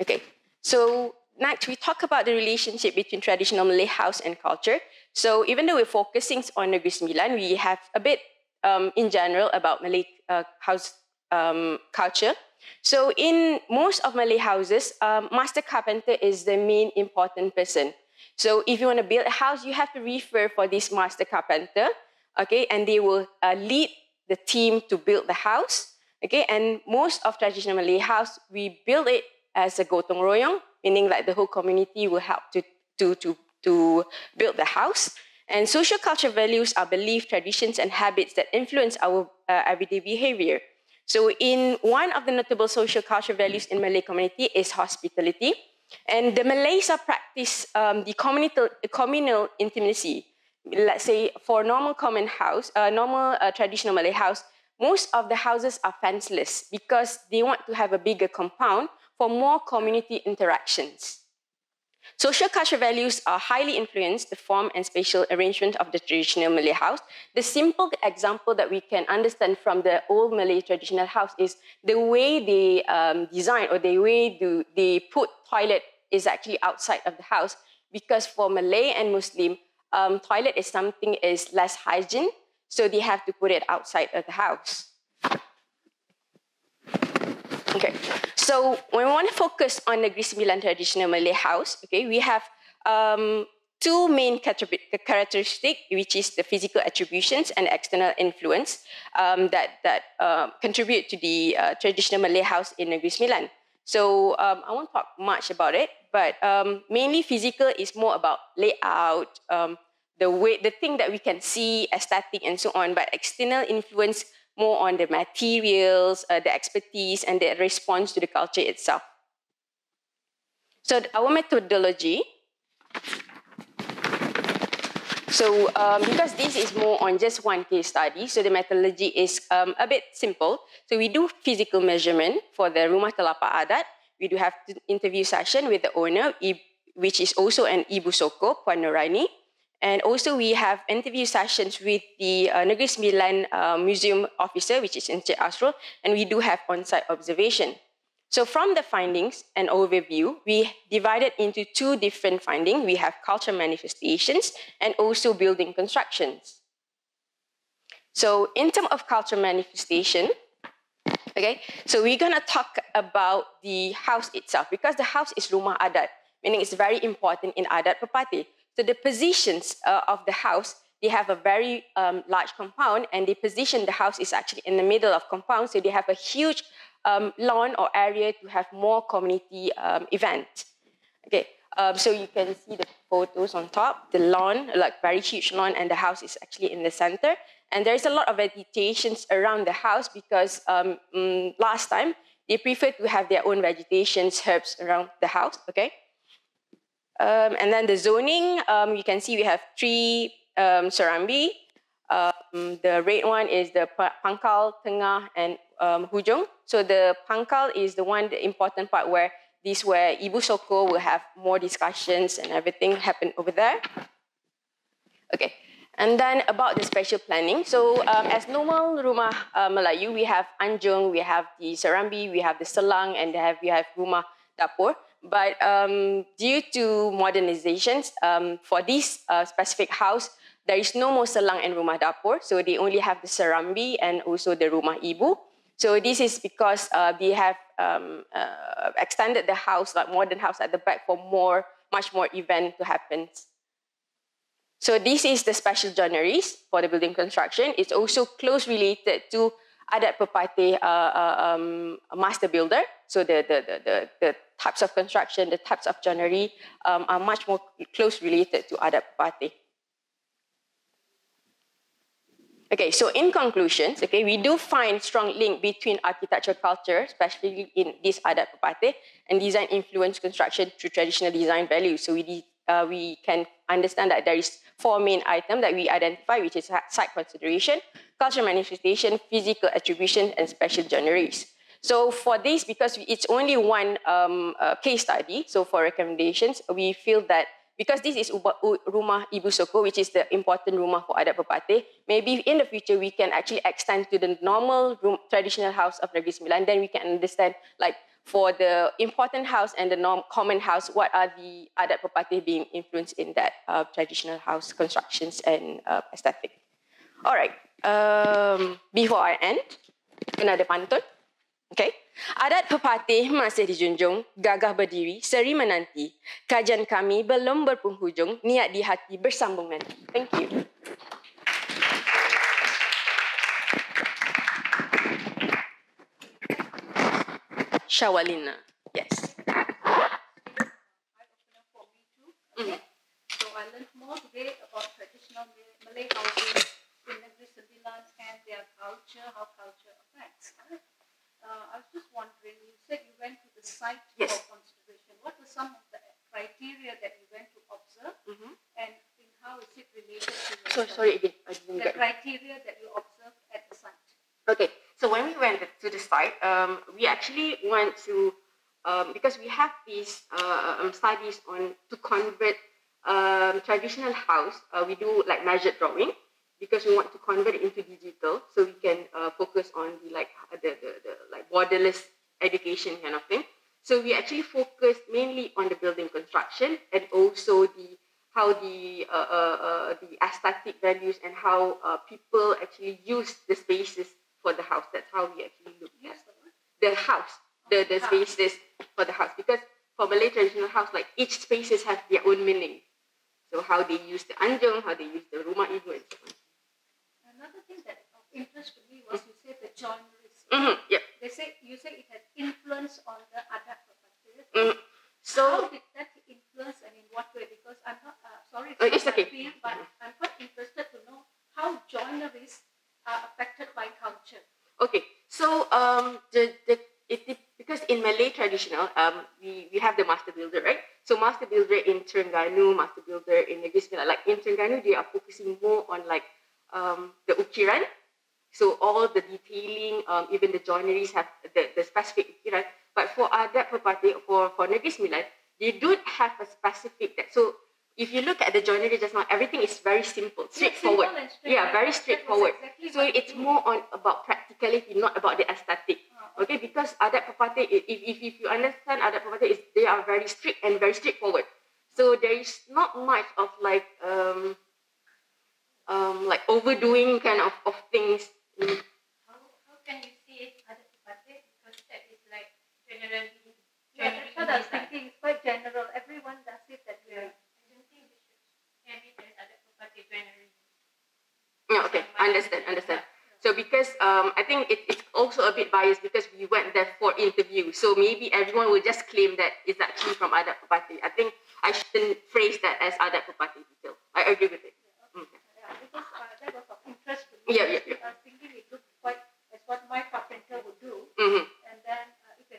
H: Okay, so next we talk about the relationship between traditional Malay house and culture. So even though we're focusing on Negeri Sembilan, we have a bit in general about Malay house culture. So in most of Malay houses, master carpenter is the main important person. So if you want to build a house, you have to refer for this master carpenter, okay, and they will lead the team to build the house, okay. And most of traditional Malay house, we build it as a gotong royong, meaning like the whole community will help to build the house. And social culture values are beliefs, traditions, and habits that influence our everyday behavior. So in one of the notable social culture values in Malay community is hospitality. And the Malays practice the communal intimacy. Let's say for normal common house, normal traditional Malay house, most of the houses are fenceless because they want to have a bigger compound for more community interactions. Social culture values are highly influence the form and spatial arrangement of the traditional Malay house. The simple example that we can understand from the old Malay traditional house is the way they design or the way they put toilet is actually outside of the house, because for Malay and Muslim, toilet is something is less hygiene, so they have to put it outside of the house. Okay, so when we want to focus on Negeri Sembilan traditional Malay house, okay, we have two main characteristics, which is the physical attributions and external influence that contribute to the traditional Malay house in Negeri Sembilan. So I won't talk much about it, but mainly physical is more about layout, the thing that we can see, aesthetic and so on, but external influence more on the materials, the expertise, and the response to the culture itself. So our methodology, so because this is more on just one case study, so the methodology is a bit simple. So we do physical measurement for the Rumah Telapak Adat. We do have an interview session with the owner, which is also an Ibu Soko, Puan Nurani. And also we have interview sessions with the Negeri Sembilan museum officer, which is Encik Asrul, and we do have on-site observation. So from the findings and overview, we divided into two different findings. We have cultural manifestations and also building constructions. So in terms of cultural manifestation, okay, so we're going to talk about the house itself, because the house is rumah adat, meaning it's very important in adat pepatih. So the positions of the house, they have a very large compound, and they position the house is actually in the middle of compound, so they have a huge lawn or area to have more community event. Okay, so you can see the photos on top, the lawn, like very huge lawn, and the house is actually in the center. And there's a lot of vegetations around the house because last time they prefer to have their own vegetations, herbs around the house, okay? And then the zoning, you can see we have 3 Serambi. The red one is the Pangkal, Tengah, and Hujung. So the Pangkal is the one, the important part where Ibu Soko will have more discussions and everything happen over there. Okay, and then about the special planning. So as normal rumah Melayu, we have Anjung, we have the Serambi, we have the Selang, and we have rumah dapur. But due to modernizations, for this specific house, there is no more Selang and rumah dapur. So they only have the Serambi and also the rumah ibu. So this is because they have extended the house, like modern house at the back for much more event to happen. So this is the special joineries for the building construction. It's also close related to adat pepatih master builder. So the types of construction, the types of joinery are much more close related to adat pepatih. Okay, so in conclusions, okay, we do find strong link between architectural culture, especially in this adat pepatih, and design influence construction through traditional design values. So we can understand that there is 4 main items that we identify, which is site consideration, cultural manifestation, physical attribution, and special joineries. So for this, because it's only one case study, so for recommendations, we feel that because this is rumah Ibu Soko, which is the important rumah for adat pepatih, maybe in the future we can actually extend to the normal traditional house of Negeri Sembilan. Then we can understand, like, for the important house and the common house, what are the adat pepatih being influenced in that traditional house constructions and aesthetic. All right. Before I end, kena ada pantun. Okay. Adat pepatih masih dijunjung, gagah berdiri, seri menanti. Kajian kami belum berpenghujung, niat di hati bersambung nanti. Thank you. Shawalina. Yes.
D: So I learned more today about traditional Malay houses in Negeri Sembilan and their culture, how culture affects. I was just wondering, you said you went to the site for consideration. What were some of the criteria that you went to observe, and how is it related to
H: Sorry again, I didn't
D: the criteria that you observed at the site?
H: Okay, so when we went to the site, we actually went to, because we have these studies on to convert traditional house, we do like measured drawing, because we want to convert it into digital, so we can focus on the like borderless education kind of thing. So we actually focused mainly on the building construction and also how the aesthetic values and how people actually use the spaces for the house. That's how we actually look at the house, the spaces for the house. Because for Malay traditional house, like each spaces have their own meaning. So how they use the anjung, how they use the rumah ibu, and so on.
D: Another thing that of interest to me was you said the joineries.
H: Yep.
D: You say it had influence on the adat pepatih.
H: So
D: how did that influence, and in what way? Because I'm not sorry, it's not my field, but I'm quite interested to know how joineries are affected by culture.
H: Okay, so because in Malay traditional, we have the master builder, right? So master builder in Terengganu, master builder in Negeri Sembilan, like in Terengganu, they are focusing more on like the ukiran. So all the detailing, even the joineries have the specific ukiran. But for adat pepatih, for Negeri Sembilan, they don't have a specific that. So if you look at the joinery just now, everything is very simple, straightforward. Yeah, very straightforward. Exactly, so it's more on about practicality, not about the aesthetic. Okay, because adat pepatih, if you understand adat pepatih, they are very strict and very straightforward. So there is not much of like overdoing kind of things.
D: How can you see it adat pepatih? Because that is like generally. Yeah, that's what I was thinking. It's quite general. Everyone does it that way. I don't think we should have it as adat pepatih generally.
H: Yeah, okay, understand. So because I think it's also a bit biased because we went there for interview. So maybe everyone will just claim that it's actually from adat pepatih. I think I shouldn't phrase that as adat pepatih detail. I agree with it.
D: Yeah, because that was of interest to me.
H: Yeah.
D: I was thinking it looked quite as what my carpenter would do.
H: Mm-hmm.
D: And then it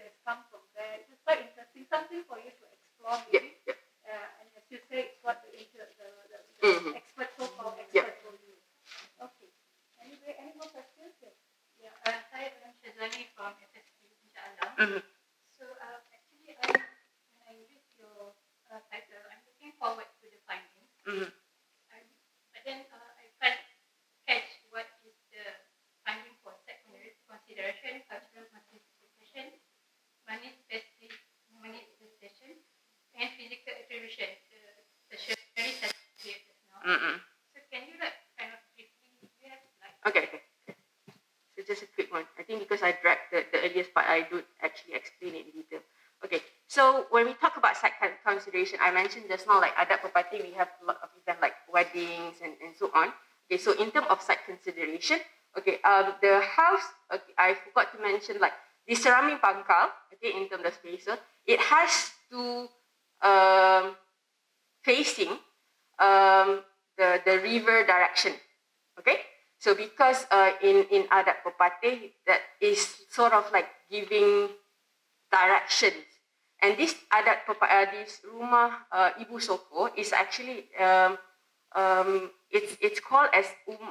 D: So actually, when I read your title, I'm looking forward to the findings. But then I can't catch what is the finding for secondary consideration, cultural participation, money specification, and physical attribution, the tertiary certificate just now. So can you kind of briefly,
H: Okay. So just a quick one. I think because I dragged the earliest part, I don't actually explain it in detail. Okay, so when we talk about site consideration, I mentioned just now, like adat pepatih, we have a lot of events like weddings and so on. Okay, so in terms of site consideration, okay, the house, okay, I forgot to mention, like the surrounding pangkal, okay, in terms of space, it has to facing the river direction. Okay, so because in adat pepatih, that is sort of like giving directions. And this adat this rumah ibu soko is actually it's called as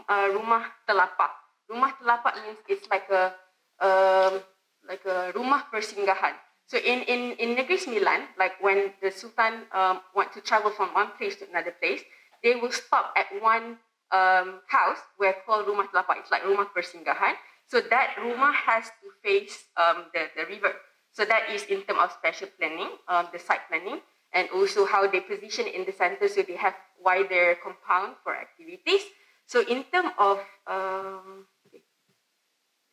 H: rumah telapak. Rumah telapak means it's like a rumah persinggahan. So in Negeri Sembilan, like when the Sultan want to travel from one place to another place, they will stop at one house where called rumah telapak. It's like rumah persinggahan. So that rumah has to face the river. So that is in terms of special planning, the site planning, and also how they position in the center, so they have wider compound for activities. So in terms of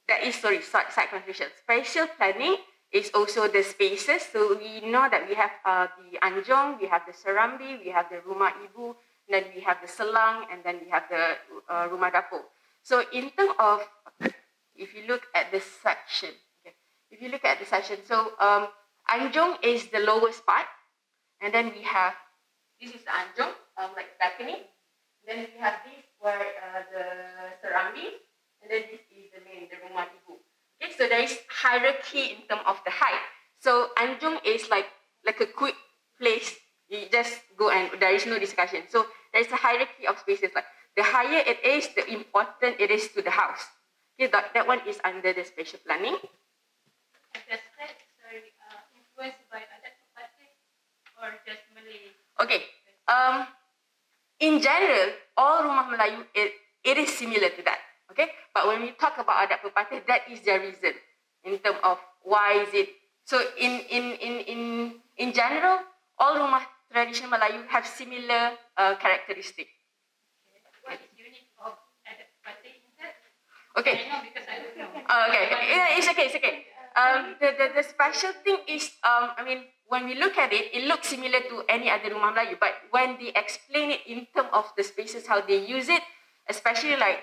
H: site consideration. Spatial planning is also the spaces. So we know that we have the anjong, we have the serambi, we have the rumah ibu, then we have the selang, and then we have the rumah dapur. So in terms of, if you look at the section, so anjong is the lowest part, and then we have, this is the anjong, like balcony. Then we have this where the serambi, and then this is the main, the rumah ibu. Okay, so there is hierarchy in terms of the height. So anjong is like a quick place. You just go and there is no discussion. So there is a hierarchy of spaces. Like the higher it is, the important it is to the house. Okay, that one is under the spatial planning.
D: Does that influenced by adat pepatih or just Malay?
H: Okay. In general, all rumah Melayu it is similar to that. Okay, but when we talk about adat pepatih, that is the reason in terms of why is it. So in general, all rumah traditional Melayu have similar characteristic.
D: What is unique of adat pepatih in that?
H: Okay.
D: I know because I don't know.
H: Okay. Yeah, it's okay. The special thing is, I mean, when we look at it, it looks similar to any other rumah Melayu, but when they explain it in terms of the spaces, how they use it, especially like,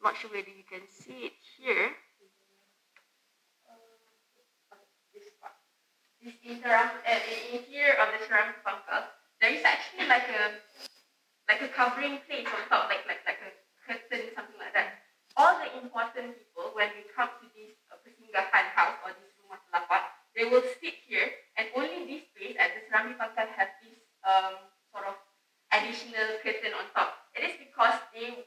H: not sure whether you can see it here. This part, this interior of the ceramic pangkal, there is actually like a covering place on top, like a curtain, something like that. All the important people, when they come to this persinggahan house or this rumah telapak, they will sit here, and only this place at the ceramic pangkal have this sort of additional curtain on top. It is because they,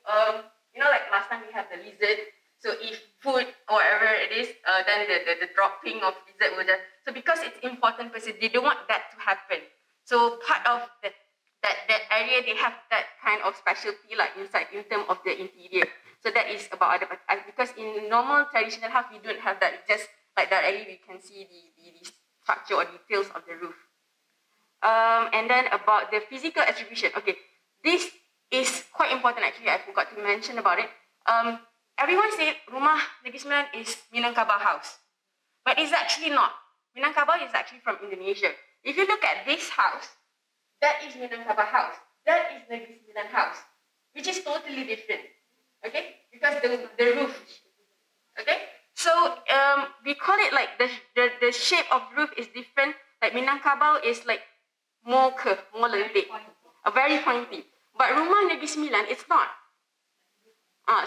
H: like last time we have the lizard. So if food or whatever it is, then the dropping of lizard will just. So because it's important person, they don't want that to happen. So part of that area, they have that kind of specialty like inside in terms of the interior. So that is about because in normal traditional house we don't have that. It's just like directly we can see the structure or details of the roof. And then about the physical attribution. Okay, this is quite important actually. I forgot to mention about it. Everyone say rumah Negeri Sembilan is Minangkabau house, but it's actually not. Minangkabau is actually from Indonesia. If you look at this house, that is Minangkabau house. That is Negeri Sembilan house, which is totally different. Okay, because the roof. Okay, so we call it like the shape of roof is different. Like Minangkabau is like more curved, more lentik, very pointy. But rumah Negeri Sembilan, it's not.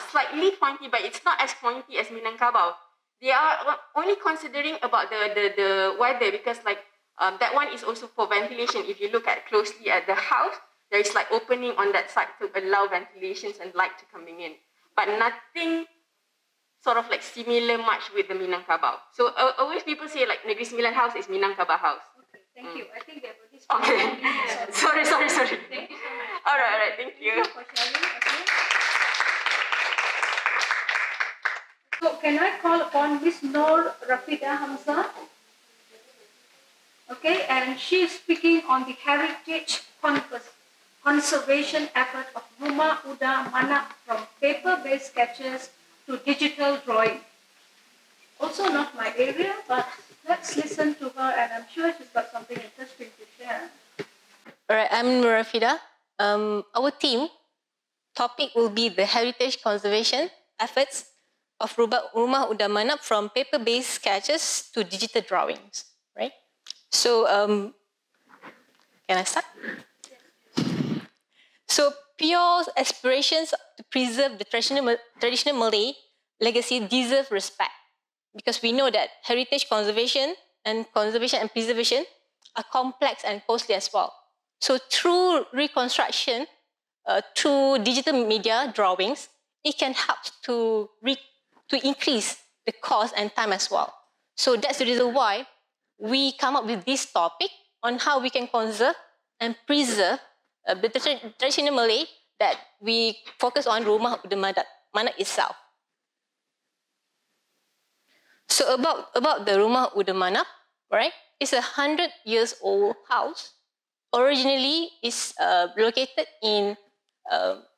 H: Slightly pointy, but it's not as pointy as Minangkabau. They are only considering about the weather because like that one is also for ventilation. If you look at closely at the house, there is like opening on that side to allow ventilations and light to coming in. but nothing sort of like similar much with the Minangkabau. So always people say like Negeri Sembilan House is Minangkabau House.
D: Okay, thank you. I think they've already
H: Okay. Sorry.
D: Thank you so much.
H: All right, thank you.
D: Thank you for sharing. Okay. So can I call upon Miss Noor Rafida Hamza? Okay, and she is speaking on the heritage conservation effort of Rumah Uda Manap from paper-based sketches to digital drawing. Also not my area, but let's listen to her, and I'm sure she's got something interesting to share.
I: All right, I'm Rafida. Our team topic will be the heritage conservation efforts of Rumah Uda Manap from paper-based sketches to digital drawings, right? So, can I start? So, pure aspirations to preserve the traditional Malay legacy deserve respect, because we know that heritage conservation and preservation are complex and costly as well. So, through reconstruction, through digital media drawings, it can help to increase the cost and time as well. So, that's the reason why we come up with this topic on how we can conserve and preserve the traditional Malay that we focus on Rumah Uda Manap itself. So about the Rumah Uda Manap, right? It's a 100-years-old house. Originally, it's located in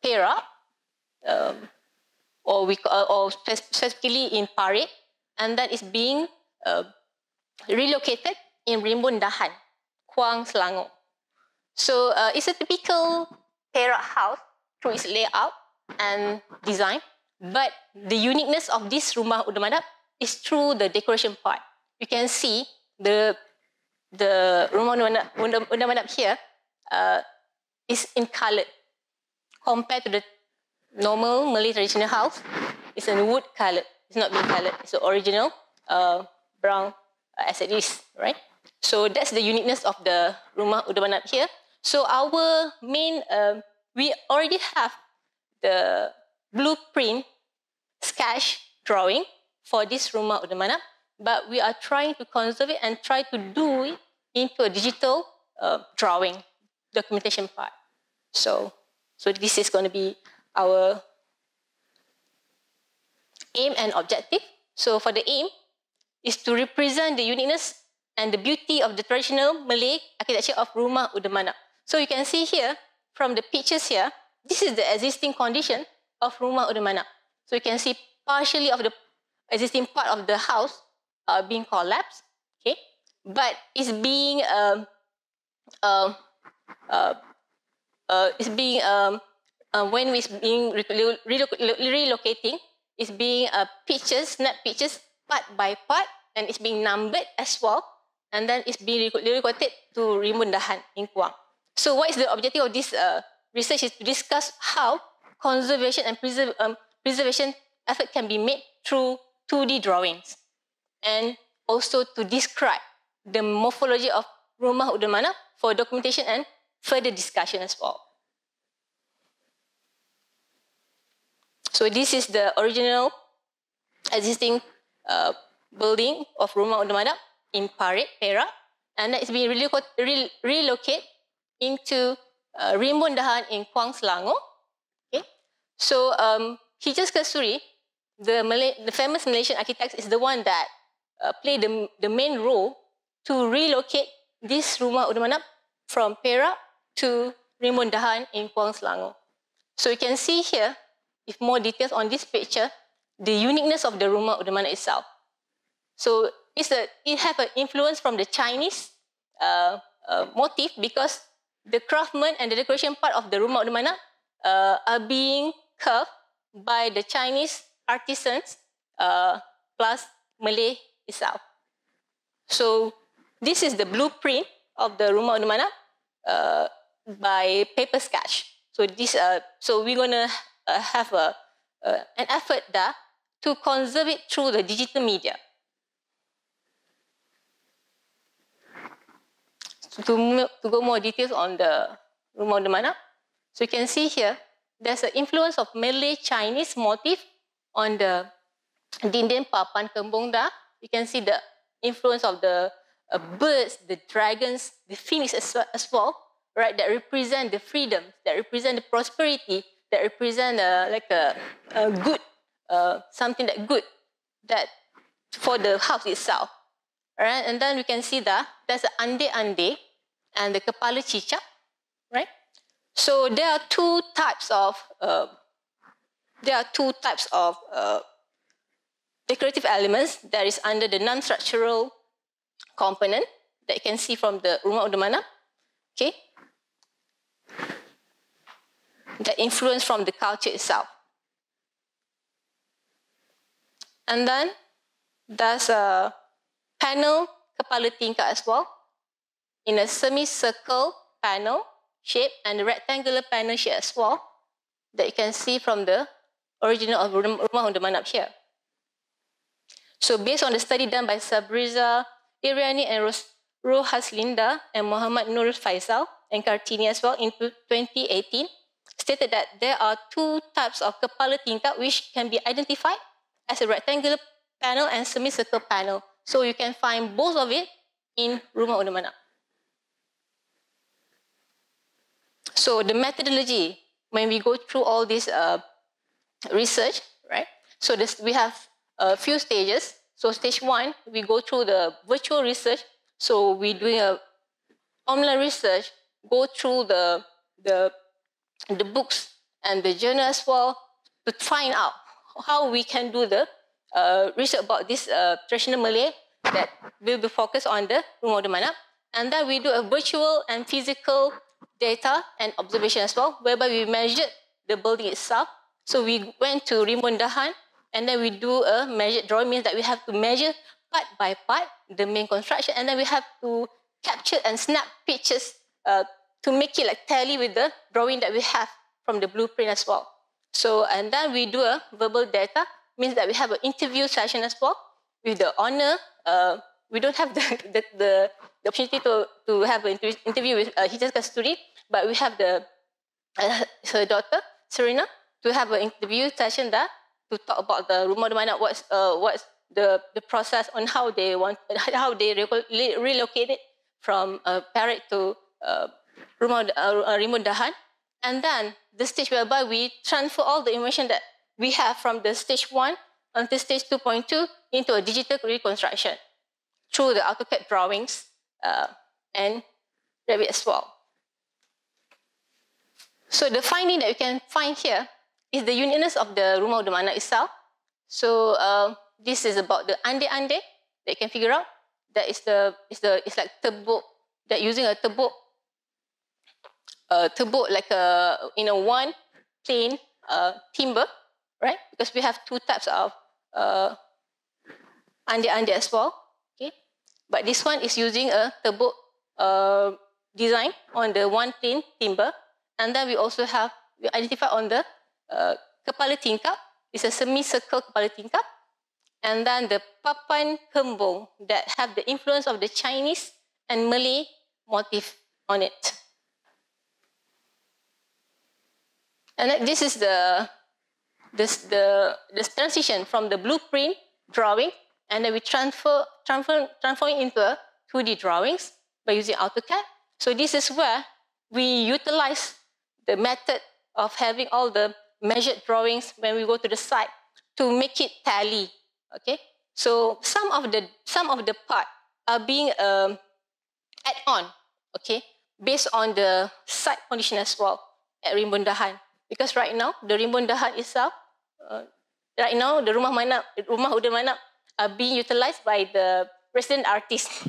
I: Perak, or specifically in Parit, and that is being relocated in Rimbun Dahan, Kuang, Selangor. So it's a typical Perak house through its layout and design, but the uniqueness of this Rumah Uda Manap is through the decoration part. You can see the Rumah Uda Manap here is in colored compared to the normal Malay traditional house. It's in wood colored. It's not being colored. It's the original brown as it is, right? So that's the uniqueness of the Rumah Uda Manap here. So our main, we already have the blueprint sketch drawing for this Rumah Uda Manap, but we are trying to conserve it and try to do it into a digital drawing documentation part. So this is going to be our aim and objective. So for the aim is to represent the uniqueness and the beauty of the traditional Malay architecture of Rumah Uda Manap. So you can see here from the pictures here, this is the existing condition of Rumah Uda Manap. So you can see partially of the existing part of the house being collapsed, okay, but it's being when it's being relocating, it's being snap pictures part by part, and it's being numbered as well, and then it's being relocated to Rimbun Dahan in Kuang. So what is the objective of this research is to discuss how conservation and preservation effort can be made through 2D drawings, and also to describe the morphology of Rumah Uda Manap for documentation and further discussion as well. So this is the original existing building of Rumah Uda Manap in Parit, Perak, and that is being relocated into Rimbun Dahan in Kuang, Selangor. Okay, so Hijaz Kasuri, the famous Malaysian architect, is the one that played the main role to relocate this Rumah Uda Manap from Perak to Rimbun Dahan in Kuang, Selangor. So you can see here, if more details on this picture, the uniqueness of the Rumah Uda Manap itself. So it has an influence from the Chinese motif, because the craftsman and the decoration part of the Rumah Uda Manap are being carved by the Chinese artisans plus Malay itself. So this is the blueprint of the Rumah Uda Manap by paper sketch. So so we're gonna have an effort there to conserve it through the digital media. To go more details on the Rumah Uda Manap, so you can see here there's an influence of Malay-Chinese motif on the dinding papan kembung dah. You can see the influence of the birds, the dragons, the phoenix as well, right? That represent the freedom, that represent the prosperity, that represent like a good, something that good, that for the house itself, right? And then we can see that there's the ande-ande and the kepala cicak, right? So there are two types of decorative elements that is under the non-structural component that you can see from the rumah udamana, okay? That influence from the culture itself. And then there's a panel kepala tingkap as well, in a semicircle panel shape and a rectangular panel shape as well, that you can see from the original of rumah udamana here. So based on the study done by Sabriza Iriani and Rohaslinda and Muhammad Nur Faisal and Kartini as well in 2018, stated that there are two types of kepala tingkap which can be identified as a rectangular panel and semicircle panel. So you can find both of it in rumah udamana. So the methodology, when we go through all this research, right? So we have a few stages. So stage 1, we go through the virtual research. So we're doing a online research, go through the books and the journal as well to find out how we can do the research about this traditional Malay that will be focused on the rumah udamana. And then we do a virtual and physical data and observation as well, whereby we measured the building itself. So we went to Rimbun Dahan, and then we do a measured drawing, means that we have to measure part by part the main construction, and then we have to capture and snap pictures to make it like tally with the drawing that we have from the blueprint as well. So, and then we do a verbal data, means that we have an interview session as well with the owner. We don't have the opportunity to have an interview with Hijaz Kasturi, but we have her daughter, Serena, to have an interview session there to talk about the rumah udamana, what's the process on how they relocated from Perak to Rimbun Dahan. And then the stage whereby we transfer all the information that we have from the stage 1 until stage 2.2 into a digital reconstruction through the AutoCAD drawings and Revit as well. So the finding that we can find here is the uniqueness of the rumah udamana itself. So this is about the ande-ande that you can figure out. That is it's like tebuk, that using a tebuk like in a one plain timber, right? Because we have two types of ande-ande as well. Okay, but this one is using a tebuk design on the one plain timber, and then we identify on the kepala tingkap. It's a semicircle kepala tingkap, and then the papan kembung that have the influence of the Chinese and Malay motif on it. And this is the transition from the blueprint drawing, and then we transform it into a 2D drawings by using AutoCAD. So this is where we utilize the method of having all the measured drawings when we go to the site to make it tally. Okay, so some of the part are being add on, okay, based on the site condition as well at Rimbun Dahan. Because right now the Rimbun Dahan itself, right now the rumah udamana are being utilized by the resident artists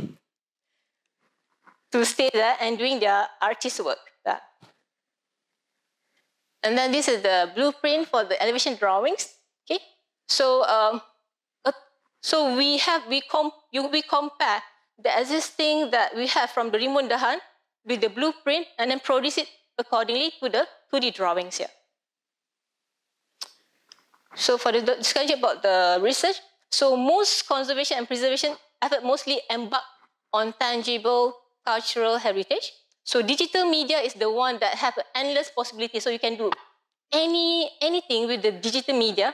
I: to stay there and doing their artist work. And then this is the blueprint for the elevation drawings. Okay, so we compare the existing that we have from the Rimbun Dahan with the blueprint, and then produce it accordingly to the 2D drawings here. So for the discussion about the research, so most conservation and preservation effort mostly embark on tangible cultural heritage. So digital media is the one that have endless possibilities. So you can do anything with the digital media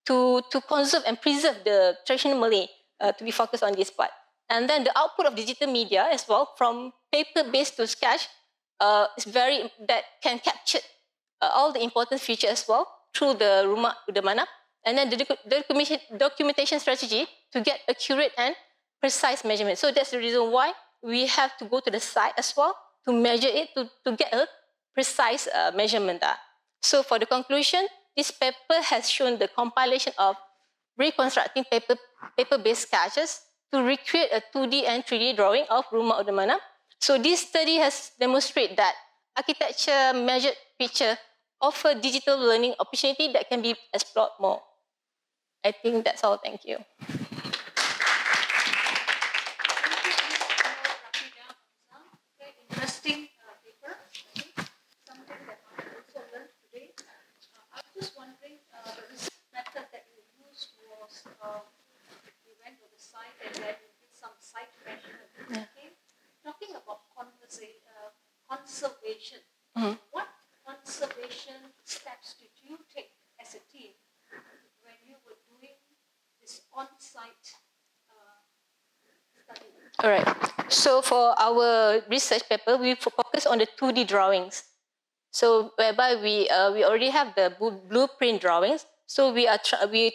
I: to conserve and preserve the traditional Malay to be focused on this part. And then the output of digital media as well, from paper-based to sketch, that can capture all the important features as well through the Rumah Udamana, and then the documentation strategy to get accurate and precise measurement. So that's the reason why we have to go to the site as well to measure it, to get a precise measurement. So for the conclusion, this paper has shown the compilation of reconstructing paper-based sketches to recreate a 2D and 3D drawing of Rumah Udamana. So this study has demonstrated that architecture measured picture offer digital learning opportunity that can be explored more. I think that's all. Thank you.
D: Interesting paper. Something that I also learned today. I was just wondering, the research method that you used was you went to the site and then you did some site measurement.
I: Yeah.
D: Okay? Talking about conservation, what conservation steps did you take as a team when you were doing this on-site study?
I: All right. So for our research paper, we focus on the 2D drawings. So whereby we already have the blueprint drawings. So we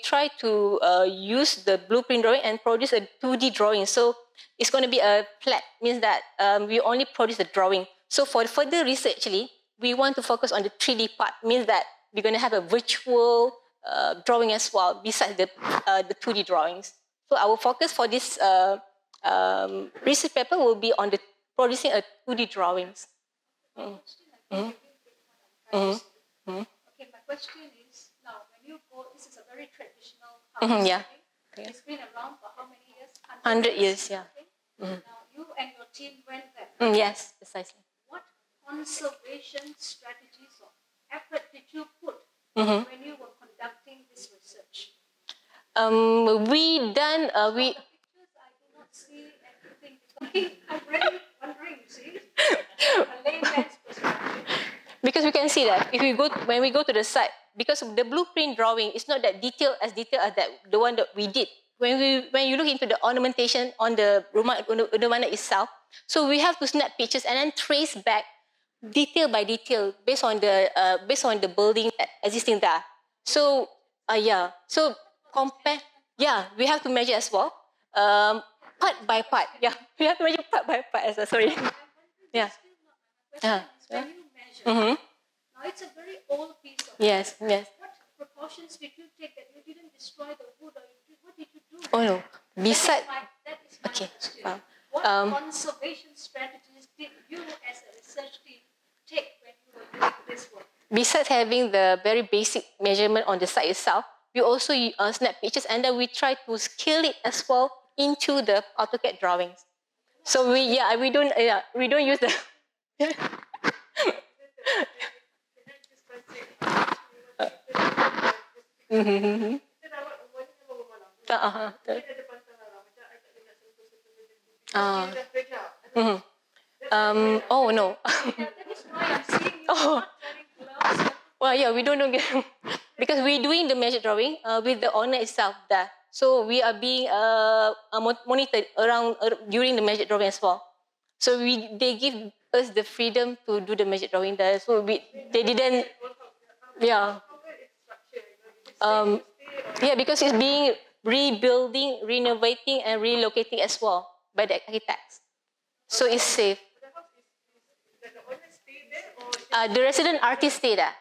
I: try to use the blueprint drawing and produce a 2D drawing. So it's going to be a flat, means that we only produce the drawing. So for further research, actually, we want to focus on the 3D part, means that we're going to have a virtual drawing as well, besides the 2D drawings. So our focus for this research paper will be on the producing a 2D drawings.
D: Okay, my question is, now when you go, this is a very traditional house.
I: Yeah.
D: Okay. It's been around for how many years?
I: 100 years, yeah.
D: Okay. Now you and your team went there.
I: Yes, precisely.
D: What conservation strategies or effort did you put when you were conducting this research?
I: We done
D: The pictures I do not see anything. I'm really wondering, you see, a layman's perspective.
I: because we can see that when we go to the site, because the blueprint drawing is not that detailed as that the one that we did. When you look into the ornamentation on the Rumah Udamana itself, so we have to snap pictures and then trace back detail by detail based on the building existing there. So so compare. Yeah, we have to measure as well, part by part. Yeah, we have to measure part by part as well. Sorry. Yeah.
D: When you measure, now it's a very old piece of
I: Yes.
D: What precautions did you take that you didn't destroy the wood, or what did you do?
I: Oh no. Beside.
D: That is my question.
I: Wow.
D: What conservation strategies did you as a research team take when you were doing this work?
I: Besides having the very basic measurement on the site itself, we also snap pictures and then we try to scale it as well into the AutoCAD drawings. So we don't use the. Oh no. Well, yeah, we don't know because we're doing the measure drawing with the owner itself there. So we are being monitored around during the measure drawing as well. So they give us the freedom to do the measure drawing there. So they didn't. Yeah. Because it's being rebuilding, renovating, and relocating as well by the architects. So it's safe. The resident artists stay there.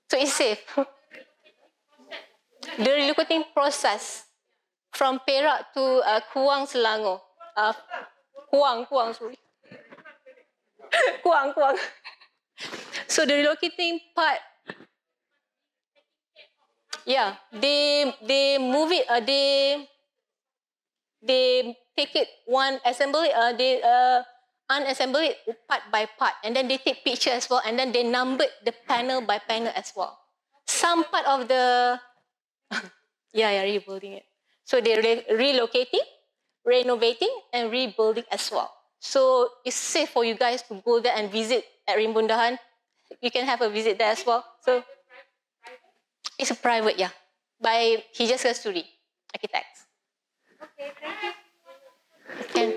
I: So it's safe. The relocating process from Perak to Kuang, Selangor. Kuang, sorry. Kuang. So the relocating part, yeah, they move it. They take it one assembly. They unassemble it part by part, and then they take pictures as well, and then they numbered the panel by panel as well. Some part of the rebuilding it. So they're relocating, renovating, and rebuilding as well. So it's safe for you guys to go there and visit at Rimbundahan. you can have a visit there as well. So it's a private, yeah, by Hijaz Kasturi Architects.
D: Okay, thank you.
I: Can.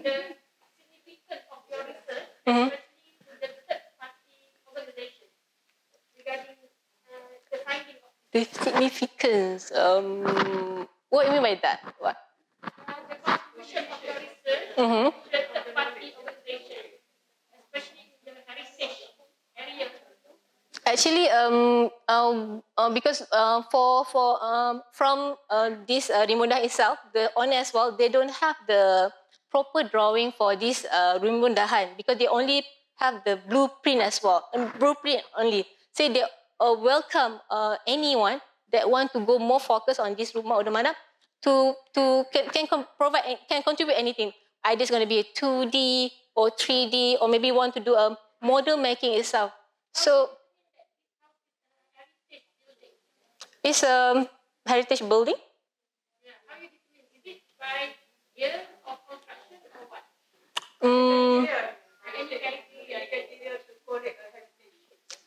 D: The significance of your research,
I: Mm-hmm.
D: especially to the third-party organization, regarding the finding of
I: The significance. What do you mean by that? What?
D: the contribution of your research
I: Mm-hmm.
D: to the third-party organization, especially in the heritage area.
I: Actually, because from this Rimundah itself, the owner as well, they don't have the proper drawing for this Rimundahan because they only have the blueprint as well, blueprint only. So they welcome anyone that want to go more focused on this Rumah Udamana to can contribute anything. Either it's going to be a 2D or 3D, or maybe want to do a model making itself. So it's a heritage building.
D: Yeah, how you determine? Is it by year of construction or what?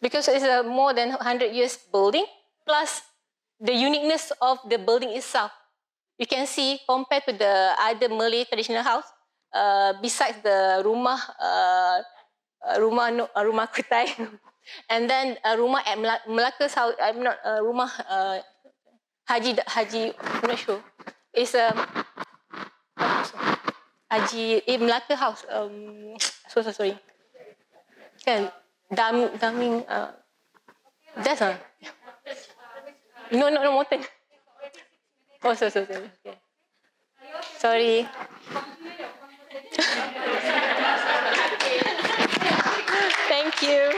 I: Because it's a more than 100 years building, plus the uniqueness of the building itself. You can see compared to the other Malay traditional house, besides the rumah Kutai, and then rumah at Malacca's house. I'm not rumah Haji. I'm not sure. It's a Haji Malacca house. Sorry. Kan Daming. That's a. No, mountain. Oh, sorry. Okay. Sorry. Thank you.